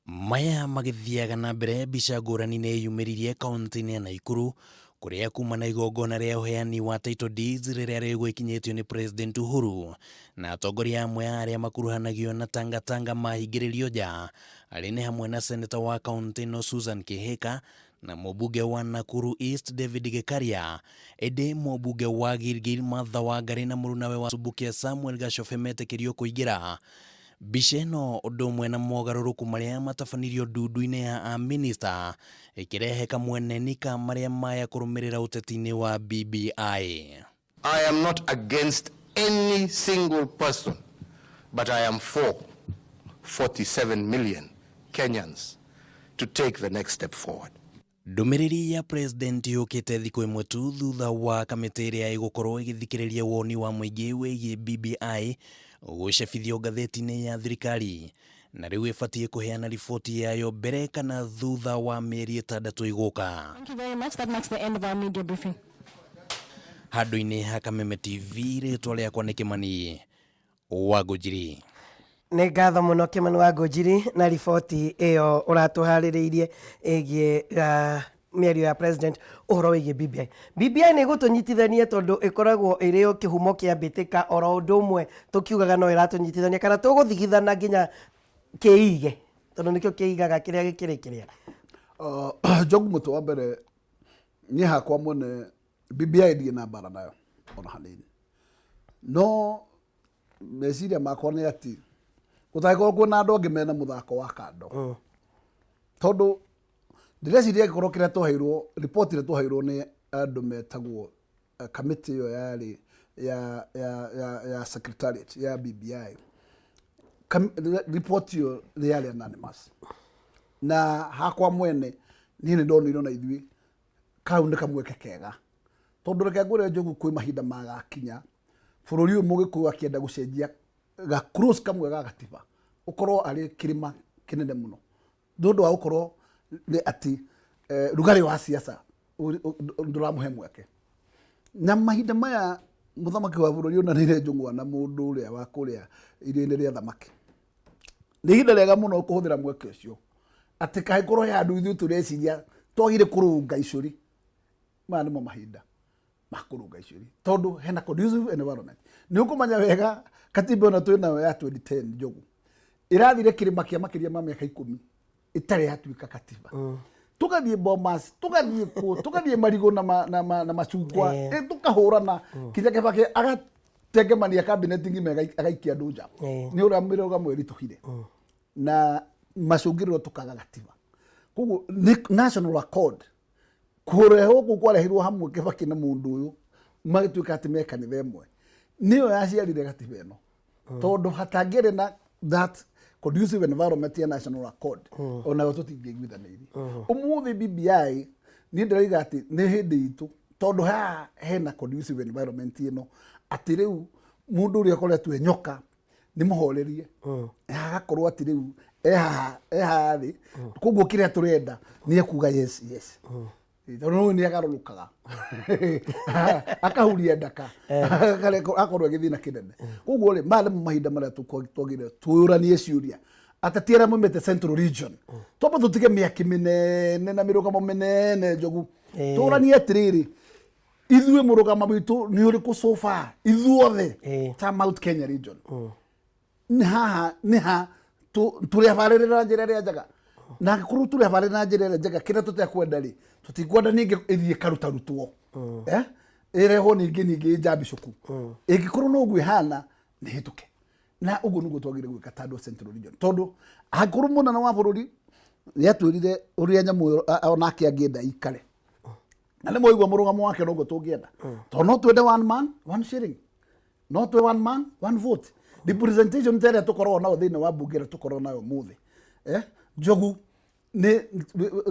S9: Maya magithiaga na mbere mbica ngũrani nĩ yumĩririe kaunti-inĩ ya Naikuru kuria kuma na igongona ria uheani wa title deeds riria rĩgũkinyĩtio ni President Uhuru na atongoria amwe aria makuruhanagio na Tanga mahingĩrĩrio nja arĩ nĩ hamwe na senator wa kaunti no Susan Kihika na mũmbunge wa Nakuru East David Gĩkaria, ĩndĩ mũmbunge wa Gilgil Martha Wangari na mũrunawe wa Subukia Samuel Gachobe metĩkĩrio kũingĩra. Mbica ĩno ũndũ ũmwe na mogarũrũku marĩa matabanirio ndundu-inĩ ya minister ĩkĩrehe kamweneni ka marĩa maya kũrũmĩrĩra ũteti-inĩ wa BBI.
S4: I am not against any single person, but I am for 47 million Kenyans to take the next step forward.
S9: Ndũmĩrĩri ya president yũkĩte thikũ ĩmwe tu thutha wa kamĩtĩ ĩrĩa ĩgũkorwo ĩgĩthikĩrĩria woni wa mũingĩ wĩgiĩ BBI gũcabithio ngathĩti-inĩ ya thirikari na rĩu ĩbatiĩ kũheana riboti yayo mbere kana thutha wa mĩeri 6 igũka.
S10: Thank you very much. That marks the end of our media briefing.
S9: Handũ-inĩ ha Kameme TV rĩtwa rĩakwa nĩ Kĩmani wa Ngũnjiri.
S1: Nĩ ngatho mũno Kĩmani wa Ngũnjiri na riboti ĩyo ũratũharĩrĩirie ĩgiĩ mĩario ya president ũhoro wĩgiĩ BBI. BBI nĩ gũtũnyitithania tondũ ĩkoragwo ĩrĩ o kĩhumo kĩa mbĩtĩka oro ũndũ ũmwe tũkiugaga no ĩratũnyitithania kana tũgũthigithana nginya kĩige tondũ nĩkĩo kĩigaga kĩrĩa gĩkĩrĩ kĩrĩa.
S2: Njogu mũtwe wa mbere niĩ hakwa mwene BBI ndirĩ na mbara nayo ona hanini, no meciria makwa nĩ atĩ gũtagĩkorwo kwĩna andũ angĩ mena mũthako wa kando tondũ ndĩreciria gĩkorwo kĩrĩa tũheirwo riboti ĩrĩa tũheirwo nĩ andũ metagwo kamĩtĩ ĩyo yarĩ ya secretariat ya BBI. Riboti ĩyo nĩ yarĩ anonymous na hakwa mwene niĩ nĩ ndonire na ithuĩ kau nĩ kamweke kega tondũ reke ngwĩre Njogu kwĩ mahinda magakinya bũrũri ũyũ mũgĩkũyũ akĩenda gũcenjia ga cross kamwe ga gatiba ũkorwo arĩ kĩrĩma kĩnene mũno ndũndũ wa ũkorwo nĩ ati rugarĩ wa siasa ndũramũhe mweke na mahinda maya mũthamaki wa bũrũri onanĩire njũng'wa na mũndũ ũrĩa wa kũrĩa iria-inĩ rĩa thamaki nĩ ihinda rĩega mũno kũhũthĩra mweke ũcio atĩ kaĩ korwo ya andũ ithuĩ tũreciria twagire kũrũnga icũri maya nĩmo mahinda ma kũrũnga icũri tondũ hena conducive environment. Nĩ ũkũmenya wega katiba ĩno twĩ nayo ya 2010 Njogu ĩrathire kĩrĩma kĩa makĩria ma mĩaka 10 itarĩ yatuĩka katiba. Tugathiĩ Bomas, tugathiĩ Marigũ na macungwa tukahũrana kinya Kĩbakĩ agatengemania cabinet ng'ima agaikia andũ nja nĩ ũrĩa mĩrũgamo ĩritũhire na macũngĩrĩro tukaga gatiba Koguo national accord kureho kukwalehirwo hamwe Kibaki na mundu uyu magituika ati mekanitha imwe niyo yaciarire gatiba ino tondu hatangire na that conducive environment ya national accord ona tutingĩiguithanirie umuthi BBI ni ndĩraiga ati ni hindi itu tondu ha hena conducive environment ino ati riu mundu uria koretwo nyoka ni muhorerie agakorwo ati riu eha ri koguo kiria turenda ni ekuga yes tondu ni agarũrũkaga akahuria ndaka akorwo agĩthiĩ na kĩnene koguo rĩ maya nĩmo mahinda marĩa twagĩrĩire twĩyũranie ciũria ateti arĩa moimĩte Central Region twamba tũtige mĩaki mĩnene na mĩrũgamo mĩnene njogu tũranie atĩrĩrĩ ithuĩ mũrũgamo witũ nĩ ũrĩkũ so far ithuothe ta Mount Kenya Region nĩ ha tũrĩabarĩrĩra na njĩra ĩrĩa njega na angĩkorwo tũrĩabarĩrĩra na njĩra ĩrĩa njega kĩrĩa tũtekwenda rĩ tutikwenda ningĩ ĩthiĩ karutarutwo ĩrehwo ningĩ njambicuku ĩngĩkorwo no ũguo ĩhana nĩ hĩtũke na ũguo nĩguo twagĩrĩire gwĩka ta andũ a Central Region tondu angĩkorwo mũnene wa bũrũri nĩatwĩrire ũrĩa nyamũ onake angĩenda ikare na nĩ mũigua mũrũgamo wake noguo tũngĩenda tondũ no twende one man one shilling no twĩ one man one vote representation ĩrĩa tũkoragwo nayo thĩinĩ wa mbunge ĩrĩa tũkoragwo nayo mũthĩ njogu nĩ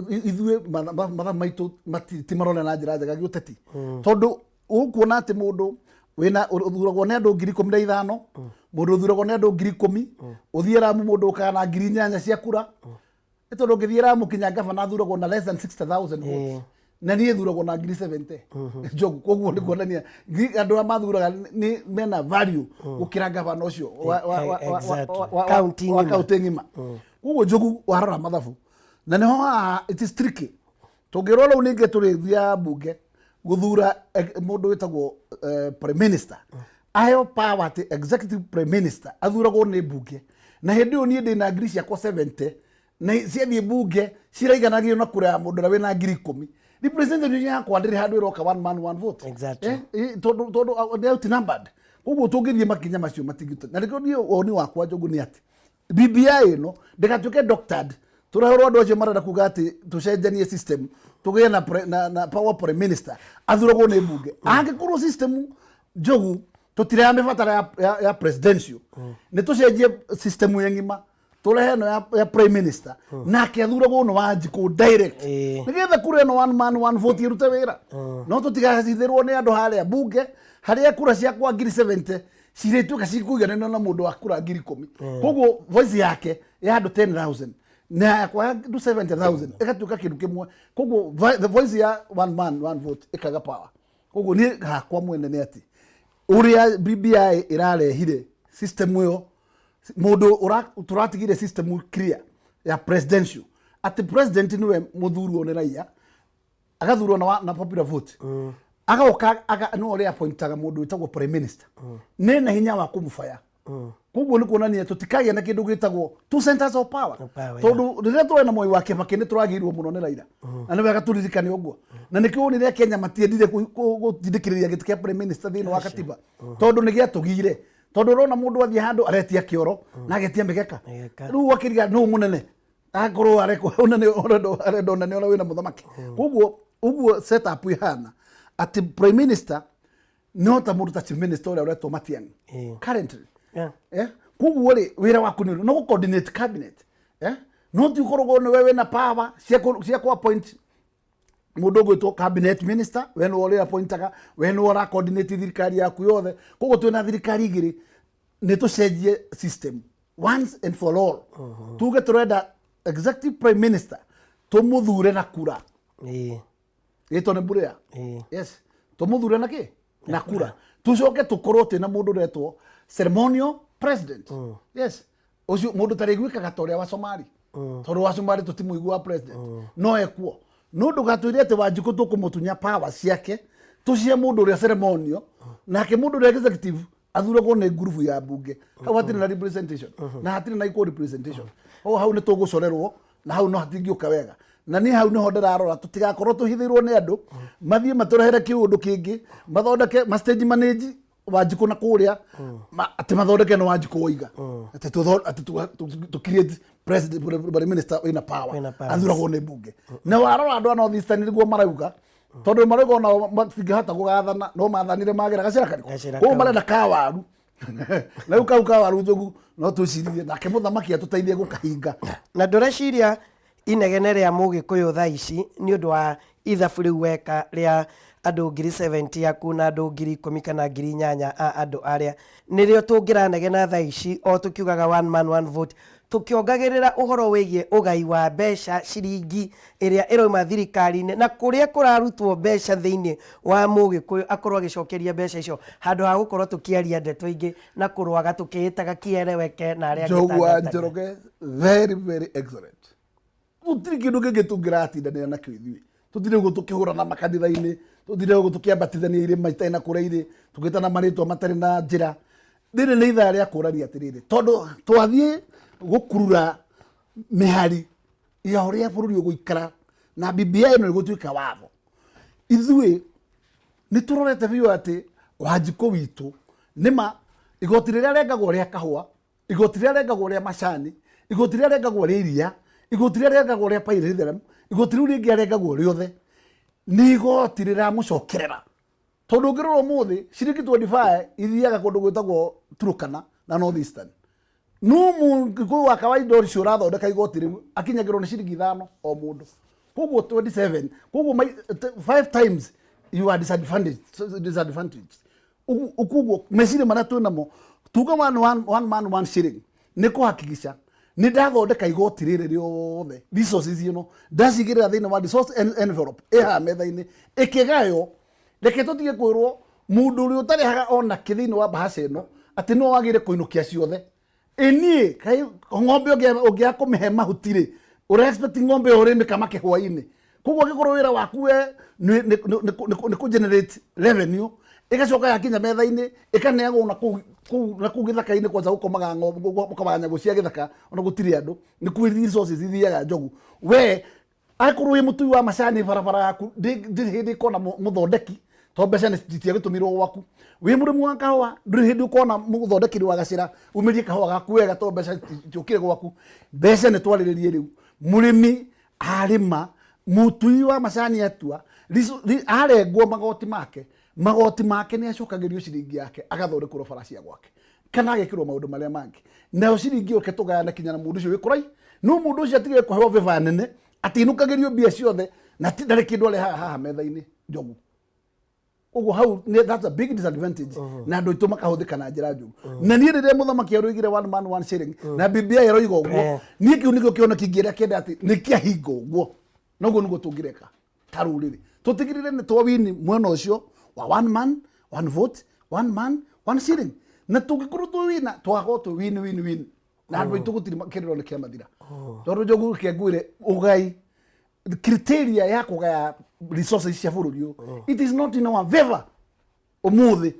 S2: ithuĩ matha maitũ timarona na njĩra njega gĩũteti tondu ũkuona atĩ mũndũ wĩna ũthuragwo nĩ andũ 15,000 mũndũ ũthuragwo nĩ andũ 10,000 ũthiĩ Ramu mũndũ ũkaga na 8,000 cia kura nĩ tondũ ũngĩthiĩ Ramu kinya gavana athuragwo na less than 60,000 votes na niĩ thuragwo na 70,000 njogu koguo nĩ kuonania andũ arĩa mathuraga nĩ mena value gũkĩra gavana ũcio wa kaunti ng'ima koguo njogu warora mathabu na niho it is tricky tungirwo rĩu ningĩ tũrĩthia mbunge guthura mundu witagwo prime minister aheo power ati executive prime minister athuragwo ni mbunge na hindi ĩyo niĩ ndĩna ngiri ciakwa 70 na ciathiĩ mbunge ciraiganagio na kura ya mundu ũrĩa wĩna ngiri 10 representative yakwa ndĩrĩ handũ ĩroka one man one vote tondu nĩ outnumbered koguo tũngĩthiĩ makinya macio matingĩte na nĩkĩo niĩ woni wakwa njogu nĩ ati BBI ĩno ndĩgatuĩke doctored turahorwo andũ acio marenda kuga atĩ tũcenjanie system tũgĩe na power prime minister athuragwo nĩ mbunge angĩkorwo system njogu tũtiramĩbatara ya presidential nĩ tũcenjie system ya ng'ima tũrehe no ya prime minister nake athuragwo no Wanjikũ direct nĩgetha kura ĩno one man one vote ĩrute wĩra no tũtigacithĩrwo nĩ andũ harĩa mbunge harĩa kura ciakwa ngiri 70 cirĩtuĩka cikũigananio na mũndũ wa kura ngiri 10 koguo voice yake ya andũ 10,000 na kwa 70,000 ikatuka kindu kimwe koguo the voice ya one man one vote ikaga power koguo ni hakwa mwene ni ati uria BBI irarehire system yo mundu turatigire system clear ya presidential ati president niwe muthurwo ni raia agathurwo na popular vote agoka no uri appointaga mundu witagwo prime minister ni na hinya wa kumfaya koguo nĩ kuonania tũtikagĩa na kĩndũ gĩtagwo two centers of power tondũ rĩrĩa tũrĩ na Moi wa Kibaki nĩ tũragĩirwo mũno nĩ Raila na nĩ wega tũririkane ũguo na nĩkĩo wonire Kenya matiendire gũtindĩkĩrĩria gĩtĩ kĩa prime minister thĩinĩ wa katiba tondũ nĩ gĩatũgire tondũ ũrona mũndũ athiĩ handũ aretia kĩoro na agetia mĩgeka rĩu wakĩriga nũ mũnene akorwo arenda ũnene ona wĩna mũthamaki koguo ũguo set up ihana atĩ prime minister no ta mũndũ ta chief minister ũrĩa ũretwo Matiang'i currently koguo rĩ wĩra waku nĩ no coordinate cabinet no tikoragwo nĩ wewe na power cia ku appoint mũndũ ũgwĩtwo cabinet minister we nĩ ũrĩa appointaga we nĩ ũra coordinate thirikari yaku yothe koguo twĩna thirikari igĩrĩ nĩ tũcenjie system once and for all tuge tũrenda executive prime minister tũmũthure na kura ĩtwo nĩ Mburea yes tũmũthure na kĩ na kura tucoke tũkorwo twĩna mũndũ ũretwo ceremonial president yes ucio mundu tari gwikaga ta uria wa Somali tondu wa Somali tutimuigua president no ekuo no ndugatuire ati Wanjikũ tukumutunya power ciake tucie mundu uria ceremonial nake mundu uria executive athuragwo ni group ya mbunge hau hatirĩ na representation na hatirĩ na equal representation hau nĩ tũgũcorerwo na hau no hatingĩũka wega na ni hau niho ndirarora tutigakorwo tuhithirwo ni andu mathie maturehere kiundu kingi mathondeke stage manage Wanjikũ na kũrĩa atĩ mathondeke no Wanjikũ woiga atĩ to create president prime minister wĩna power athuragwo nĩ mbunge na warora andũ a North Eastern nĩguo marauga tondũ marauga ona matingĩhota gũgathana no mathanire magera gacĩra karĩkũ koguo marenda kawaru na rĩu kau kawaru njogu no twĩcirie nake mũthamaki atũteithie gũkahinga
S1: na ndũreciria inegene rĩa Mũgĩkũyũ thaa ici nĩ ũndũ wa ithabu rĩu weka rĩa andũ 70 yaku na andũ 10,000 kana 8,000 a andũ arĩa nĩrĩo tũngĩranegena thaa ici o tũkiugaga one man one vote tukiongagirira uhoro wigie ugai wa mbeca ciringi iria iroima thirikari-inĩ na kuria kurarutwo mbeca thiini wa Mũgĩkũyũ akorwo agicokeria mbeca icio handu ha gukorwo tukiaria ndeto ingi na kurwaga tukiitaga kiereweke na aria
S2: Njogua Njoroge very very excellent tutiri kindu kingi tungiratindanira na kithui tutire guo tukihurana makanitha-ini tutire guo tukiambatithania ire maita na kureire tugitana maritwa matari na njira ndire ni ithaa ria kurania atiriri tondu twathie gukurura mihari ya uria bururi uguikara na BBI no igutuika watho ithui ni turorete biu ati Wanjikũ witu nima igoti riria rengagwo ria kahua igoti riria rengagwo ria macani igoti riria rengagwo ria iria igoti riria rengagwo ria pyrethrum igoti riu ringi rengagwo riothe ni igoti riramucokerera tondu ngirorwo muthi ciringi 25 ithiaga kundu gwitagwo Turukana na North Eastern no Mũgĩkũyũ wa kawaida ũcio ũrathondeka igoti rĩu akinyagĩrwo nĩ ciringi 5 o mũndũ koguo 27 koguo 5 times you are disadvantaged koguo meciria marĩa twĩnamo tuga one man one shilling nĩ kũhakikisha nĩ ndathondeka igoti rĩrĩ rĩothe resources ino ndacigĩrĩra thĩinĩ wa resource envelope ĩha metha-inĩ ĩkĩgayo reke tũtige kwĩrwo mũndũ ũrĩa ũtarehaga ona kĩthĩinĩ wa bahasha ĩno atĩ no wagĩrĩire kũinũkia ciothe eni ng'ombe ũngĩaga kũmĩhe mahuti rĩ ũre expect ng'ombe ũrĩmĩkama kĩhũa-inĩ koguo angĩkorwo wĩra waku we nĩ kũ generate revenue ĩgacoka yakinya metha-inĩ ĩkaneagwo na kũu gĩthaka-inĩ kwanza gũkomaga ng'ombe gũkomaga nyamũ cia gĩthaka ona gũtirĩ andũ nĩ kuo resources ithiaga njogu we akorwo wĩ mũtui wa macani barabara yaku ndĩrĩ hĩndĩ ĩkona mũthondeki to mbeca nĩ citiagĩtũmirwo gwaku wĩ mũrĩmi wa kahũa ndũrĩ hĩndĩ ũkona mũthondekeri wa gacĩra umĩrie kahũa gaku wega to mbeca ciũkire gwaku mbeca nĩ twarĩrĩrie rĩu mũrĩmi arĩma mũtui wa macani atua arengwo magoti make nĩ acokagĩrio ciringi yake agathondekwo bara cia gwake kana agĩkĩrwo maũndũ marĩa mangĩ nayo ciringi ũke tũgayana kinya na mũndũ ũcio wĩ kũrai no mũndũ ũcio atigĩre kũheo vĩva nene atinũkagĩrio mbia ciothe na ndarĩ kĩndũ arĩ haha metha-inĩ njogu uguo hau that's a big disadvantage na andũ aitũ makahũthĩka na njĩra njũru na niĩ rĩrĩa mũthamaki aroigire one man one shilling na BBI aroiga ũguo niĩ kĩu nĩkĩo kĩoneki kĩrĩa kĩenda atĩ nĩ kĩahinga ũguo na ũguo nĩguo tũngĩreka ta rũrĩrĩ tũtigĩrĩre nĩ twawini mwena ũcio wa one man one vote one man one shilling na tũngĩkorwo twĩwina twakorwo twĩ win na andũ aitũ gũtirĩ kĩrĩro nĩ kĩamathira tondũ njogu kĩangwĩre ũgai criteria ya kũgaya resources cia bũrũri ũyũ it is not in our favor ũmũthĩ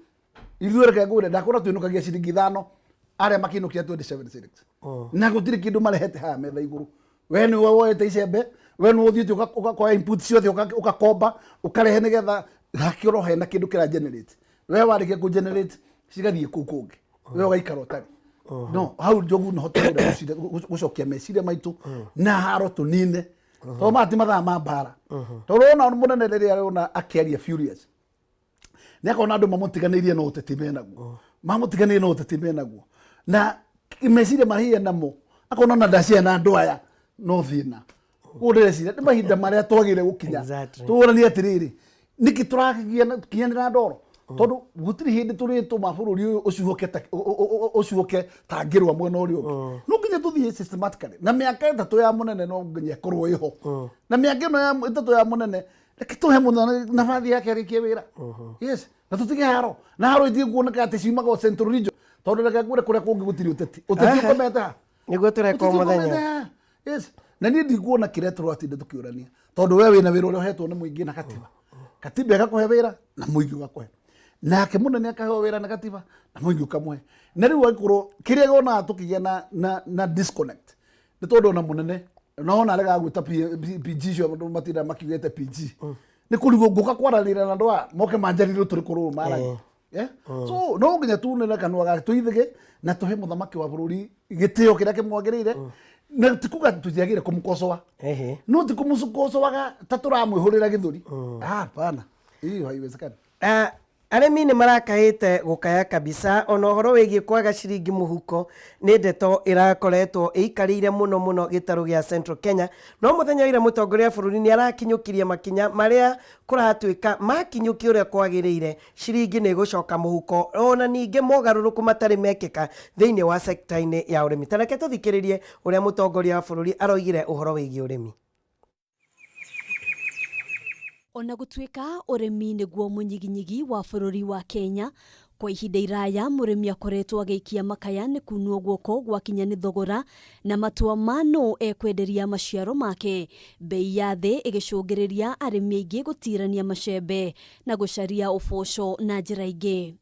S2: ithuĩ reke ngwĩre ndakorwo twĩnũkagia ciringi 5 arĩa makĩinũkia 27 shillings na gũtirĩ kĩndũ marehete haha metha igũrũ we nĩ woete icembe we nĩ ũthiĩte ũgakoya input ciothe ũgakomba ũkarehe nĩgetha hakĩorwo hena kĩndũ kĩra generate we warĩkia kũ generate cigathiĩ kũu kũngĩ we ũgaikara ũtarĩ no hau njogu no hote gũcokia meciria maitũ na haro tũnine to mati mathaa ma mbara tondũ ona mũnene rĩrĩa arona akĩaria furious nĩ akona andũ mamũtiganĩirie no ũteti menaguo mamũtiganĩirie no ũteti menaguo na meciria mahia namo akona ona ndaciana andũ aya no thĩna ũndĩreciria nĩ mahinda marĩa twagĩrĩire gũkinya tũranie atĩrĩrĩ nĩkĩ tũrakinyanĩra ndoro tondu gutiri hindi turituma bururi uyu ucuoke tangirwa mwena uri ungi no nginya tuthie systematically na miaka 3 ya munene no nginya korwo iho na miaka ino ya 3 ya munene reke tuhe munene nafathi yake arikie wira yes na tutige haro na haro ithi kuoneka ati ciumaga Central Region tondu reke ngure kuria kungi gutiri uteti ukometa
S1: niguo tureka muthenya
S2: yes na ni ndikuona kiretro atinde tukiurania tondu we wina wira uria uhetwo ni muingi na katiba igakuhe wira na muingi ugakuhe nake munene akaheo wira na katiba na muingi ukamwe na riu akorwo kiria gona tukigia na disconnect ni tondu na munene naona arega gwita PG cio andu matinda makigete PG ni kurigo nguka kwaranira na ndwa moke manjarire turi kuruma mara So no nginya tunene kanua ga tuithige na tuhe muthamaki wa bururi gitio kiria kimwagirire na tikuga tujiagire kumkosoa no tikumusukosoaga taturamwihurira githuri hapana hiyo haiwezekani.
S1: Aremi nĩ marakahĩte gũkaya kabisa ona ũhoro wĩgiĩ kwaga ciringi mũhuko nĩ ndeto ĩrakoretwo ĩikarĩire mũno gĩtarũ gĩa Central Kenya, no mũthenya ira mũtongoria bũrũri nĩ arakinyũkirie makinya marĩa kũratuĩka makinyũki ũrĩa kwagĩrĩire ciringi nĩ gũcoka mũhuko ona ningĩ mogarũrũku matarĩ mekĩka thĩinĩ wa sekta-inĩ ya ũrĩmi. Tareke tũthikĩrĩrie ũrĩa mũtongoria wa bũrũri aroigire ũhoro wĩgiĩ ũrĩmi.
S3: Ona gũtuĩka ũrĩmi nĩguo mũnyiginyigi wa bũrũri wa Kenya, kwa ihinda iraya mũrĩmi akoretwo agĩikia makaya nĩ kunwo guoko gwakinya nĩ thogora na matua mano ekwenderia maciaro make, bei ya thĩ ĩgĩcũngĩrĩria arĩmi aingĩ gũtirania macembe na gũcaria ũboco na njĩra ingĩ.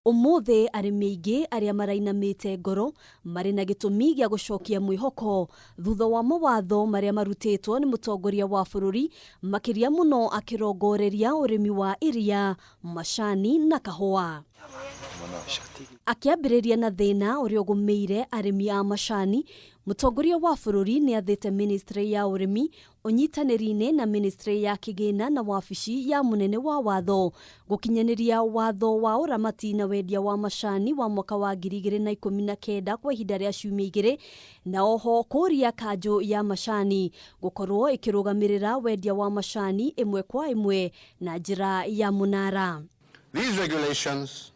S3: Ũmũthĩ arĩmi aingĩ arĩa marainamĩte ngoro marĩ na gĩtũmi gĩa gũcokia mwĩhoko thutha wa mawatho marĩa marutĩtwo nĩ mũtongoria wa bũrũri, makĩria mũno akĩrongoreria ũrĩmi wa iria, macani na kahũa. Akĩambĩrĩria na thĩna ũrĩa ũgũmĩire arĩmi a macani, mũtongoria wa bũrũri nĩ athĩte ministry ya ũrĩmi ũnyitanĩri-inĩ na ministry ya kĩgĩna na wabici ya mũnene wa watho gũkinyanĩria watho wa ũramati na wendia wa macani wa mwaka wa 2019 kwa ihinda rĩa ciumia 2, na oho kũria kanjũ ya macani gũkorwo ĩkĩrũgamĩrĩra wendia wa macani ĩmwe kwa ĩmwe na njĩra ya mũnara.
S4: These regulations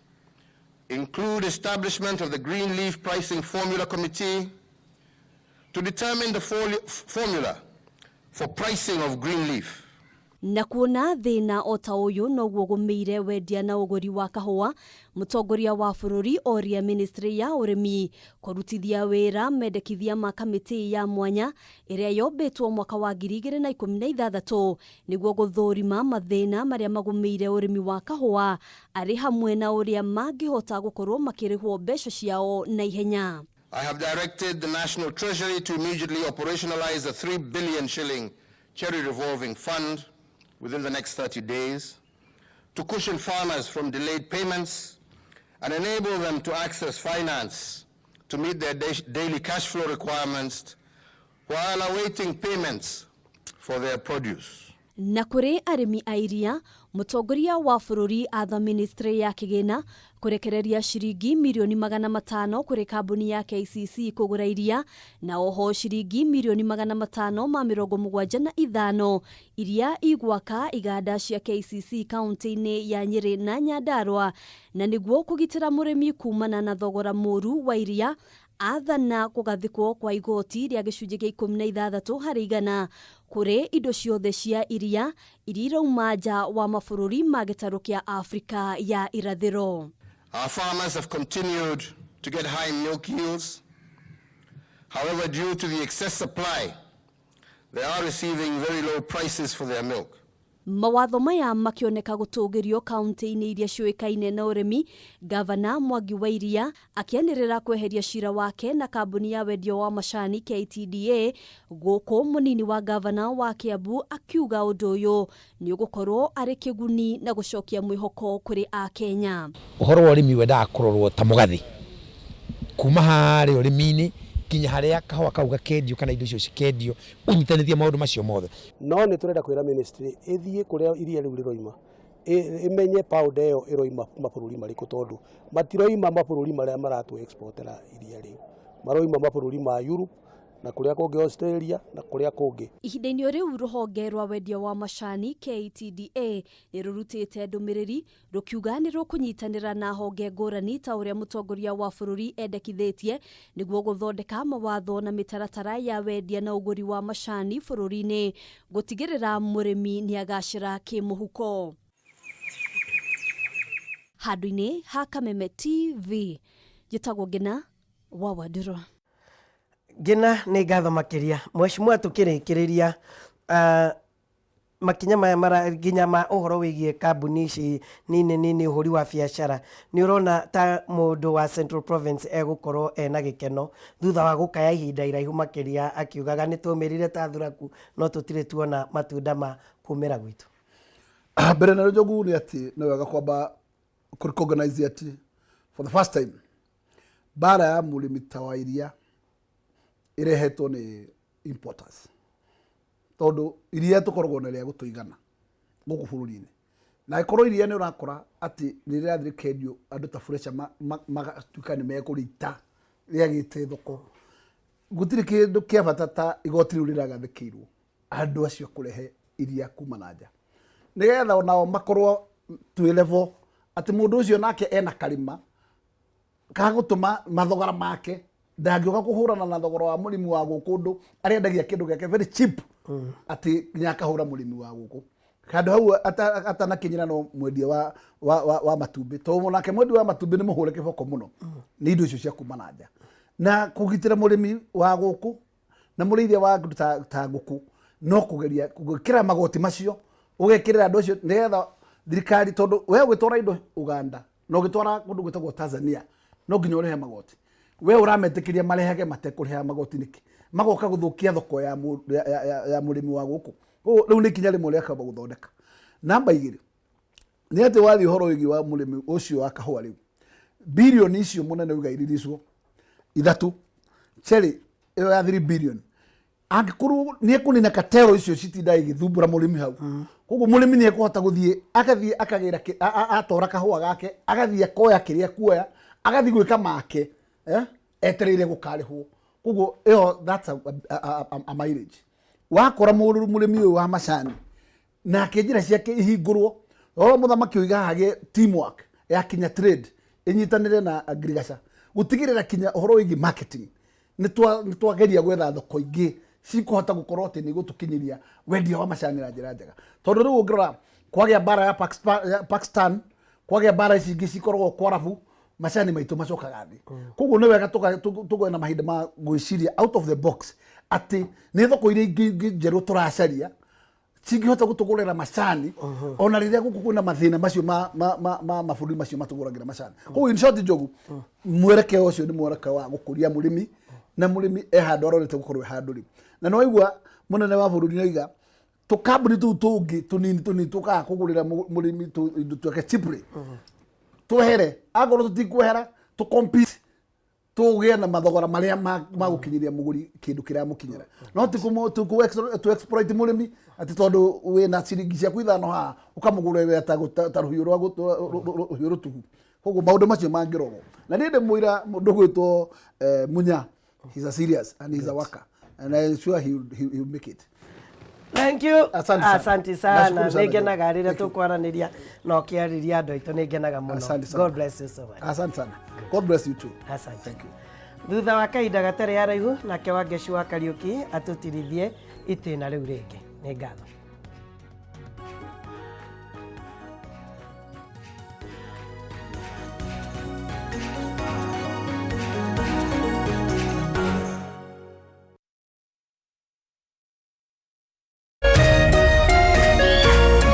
S4: include establishment of the Green Leaf Pricing Formula Committee to determine the formula for pricing of green leaf.
S3: Na kuona thĩna o ta ũyũ noguo gũmĩire wendia na ũgũri wa kahũa, mũtongoria wa bũrũri oria ministry ya ũrĩmi kũrutithia wĩra mendekithia ma kamĩtĩ ya mwanya ĩrĩa yombĩtwo mwaka wa 2016 nĩguo gũthũrima mathĩna marĩa magũmĩire ũrĩmi wa kahũa arĩ hamwe na ũrĩa mangĩhota gũkorwo makĩrĩhwo mbeca ciao na ihenya.
S4: I have directed the National Treasury to immediately operationalize a 3 billion shilling cherry revolving fund within the next 30 days to cushion farmers from delayed payments and enable them to access finance to meet their daily cash flow requirements while awaiting payments for their produce.
S3: Na kũrĩ arĩmi a iria, mũtongoria wa bũrũri atha ministry ya kĩgĩna kũrekereria ciringi mirioni 500 kũrĩ kambuni ya KCC kũgũra iria na oho ciringi mirioni 575 iria igwaka iganda cia KCC kaunti-inĩ ya Nyeri na Nyandarua, na nĩguo kũgitĩra mũrĩmi kumana na thogora mũru wa iria athana kũgathĩkwo kwa igoti rĩa gĩcunjĩ gĩa 16 harĩ igana kũrĩ indo ciothe cia iria iria irauma nja wa mabũrũri ma gĩtarũ kĩa Afrika ya irathĩro.
S4: Our farmers have continued to get high milk yields. However, due to the excess supply, they are receiving very low prices for their milk.
S3: Mawatho maya makioneka gũtũgĩrio kaunti-inĩ iria ciũĩkaine na ũrĩmi, gavana Mwangi wa iria akĩanĩrĩra kweheria cira wake na kambuni ya wendio wa macani KTDA, gũkũ mũnini wa gavana wa Kiambu akiuga ũndũ ũyũ nĩ ũgũkorwo arĩ kĩguni na gũcokia mwĩhoko kũrĩ a Kenya.
S11: Ũhoro wa ũrĩmi wendaga kũrorwo ta mũgathĩ kuma harĩ ũrĩmi-inĩ kinya harĩa kahũa kau gakendio kana indo icio cikendio, ũnyitanithie maũndũ macio mothe.
S12: No nĩ tũrenda kwĩra ministry ĩthiĩ kũrĩa iria rĩu rĩroima, ĩmenye pound ĩyo ĩroima mabũrũri marĩkũ, tondũ matiroima mabũrũri marĩa maratũ exportera iria rĩu, maroima mabũrũri ma Europe na kũrĩa kũngĩ Australia na kũrĩa kũngĩ.
S3: Ihinda-inĩ rĩu rũhonge rwa wendia wa macani KTDA nĩ rũrutĩte ndũmĩrĩri rũkiuga nĩ rũkũnyitanĩra na honge ngũrani ta ũrĩa mũtongoria wa bũrũri endekithĩtie nĩguo gũthondeka mawatho na mĩtaratara ya wendia na ũgũri wa macani bũrũri-inĩ gũtigĩrĩra mũrĩmi nĩ agacĩra kĩmũhuko. Handũ-inĩ ha Kameme TV, njĩtagwo Ngina wa Wandĩrwa.
S1: Ngina nĩ ngatho makĩria mheshimiwa tũkĩrĩkĩrĩria makinya maya nginya ma ũhoro wĩgiĩ kambuni ici nini ũhũri wa biacara, nĩ ũrona ta mũndũ wa Central Province egũkorwo ena gĩkeno thutha wa gũkaya ihinda iraihu makĩria, akiugaga nĩ tũmĩrire ta thuraku no tũtirĩ tuona matunda ma kumĩra gwitũ.
S2: Mbere na njogu nĩ atĩ nĩ wega kwamba recognize ati for the first time bara ya mũrĩmi ta wa iria irehetwo nĩ importers tondu iria tukoragwo na rĩa gũtũigana gũkũ bũrũri-inĩ na ikorwo iria nĩ ũrakora ati nĩ rĩrathiĩ kendio andũ ta fresha magatuĩka nĩ mekũrĩita rĩagĩte thoko gũtirĩ kĩndũ kĩa bata ta igoti rĩu rĩragathĩkĩirwo andũ acio kũrehe iria kuma na nja nĩgetha onao makorwo twĩ level ati mũndũ ũcio nake ena karima kagũtũma mathogora make ndangĩoka kũhũrana na thogora wa mũrĩmi wa gũkũ ndũ arĩendagia kĩndũ gĩake very cheap ati nyakahũra mũrĩmi wa gũkũ handũ hau atanakinyĩra no mwendia wa matumbĩ tondũ nake mwendia wa matumbĩ nĩ mũhũre kĩboko mũno nĩ indo icio cia kuma na nja na kũgitĩra mũrĩmi wa gũkũ na mũrĩithia wa ta ngũkũ no kũgeria gũkĩra magoti macio ũgekĩrĩra andũ acio nĩgetha thirikari tondũ we ũgĩtwara indo Uganda na ũgĩtwara kũndũ gwĩtagwo Tanzania no nginya ũrĩhe magoti we ũrametĩkĩria marehage matekũrĩha magoti nĩkĩ magoka gũthũkia thoko ya mũrĩmi wa gũkũ rĩu nĩ ikinya rĩmwe rĩa kamba gũthondeka namba 2 nĩ atĩ wathiĩ ũhoro wĩgiĩ wa mũrĩmi ũcio wa kahũa rĩu birioni icio mũnene ũgairiricwo 3 cherry ĩyo ya 3 billion angĩkorwo nĩ ekũnina katero icio citinda igĩthumbũra mũrĩmi hau koguo mũrĩmi nĩ ekũhota gũthiĩ akagĩra atora kahũa gake agathiĩ akoya kĩrĩa kuoya agathiĩ gwĩka make etereire gũkarĩhwo koguo ĩyo that's a mileage wakora mũrĩmi ũyũ wa macani nake njĩra ciake ihingũrwo mũthamaki oiga hagĩe teamwork ya kinya trade ĩnyitanĩre na agriculture gũtigĩrĩra kinya ũhoro wĩgiĩ marketing nĩ twageria gwetha thoko ingĩ cikũhota gũkorwo atĩ nĩ gũtũkinyĩria wendia wa macani na njĩra njega tondũ rĩu ũngĩrora kwagĩa mbara ya Pakistan kwagĩa mbara ici ingĩ cikoragwo kwarabu macani maitũ macokaga thĩ koguo nĩ wega tũgwe na mahinda ma gwĩciria out of the box atĩ nĩ thoko iria ingĩ njerũ tũracaria cingĩhota gũtũgũrĩra macani ona rĩrĩa gũkũ kwĩna mathĩna macio mabũrũri macio matũgũragĩra macani koguo in short Njogu mwerekeo ũcio nĩ mwerekeo wa gũkũria mũrĩmi na mũrĩmi handũ arorete gũkorwo handũ rĩ na no igua mũnene wa bũrũri nĩoiga tũkambuni tũu tũngĩ tũnini tũkaga kũgũrĩra mũrĩmi indo twake cheaply twehere akorwo tũtikwehera tũcompete tũgĩe na mathogora marĩa magũkinyĩria mũgũri kĩndũ kĩramũkinyĩra no to exploit mũrĩmi atĩ tondũ wĩna ciringi ciaku 5 haha ũkamũgũrĩra ta rũhiũ rũtuhu koguo maũndũ macio mangĩrorwo na niĩ ndĩmwĩra mũndũ gwĩtwo Munya he's a serious and he's a worker and I'm sure he'll make it.
S1: Thank you. Asante sana. Nĩngenaga rĩrĩa tũkwaranĩria na ũkĩarĩria andũ aitũ nĩngenaga mũno. God bless you so much.
S2: Asante sana. God bless you too.
S1: Asante. Thank you. Thutha wa kahinda gatarĩ haraihu nake Wangeci wa Kariuki atũtirithie itĩna rĩu rĩngĩ. Nĩ ngatho.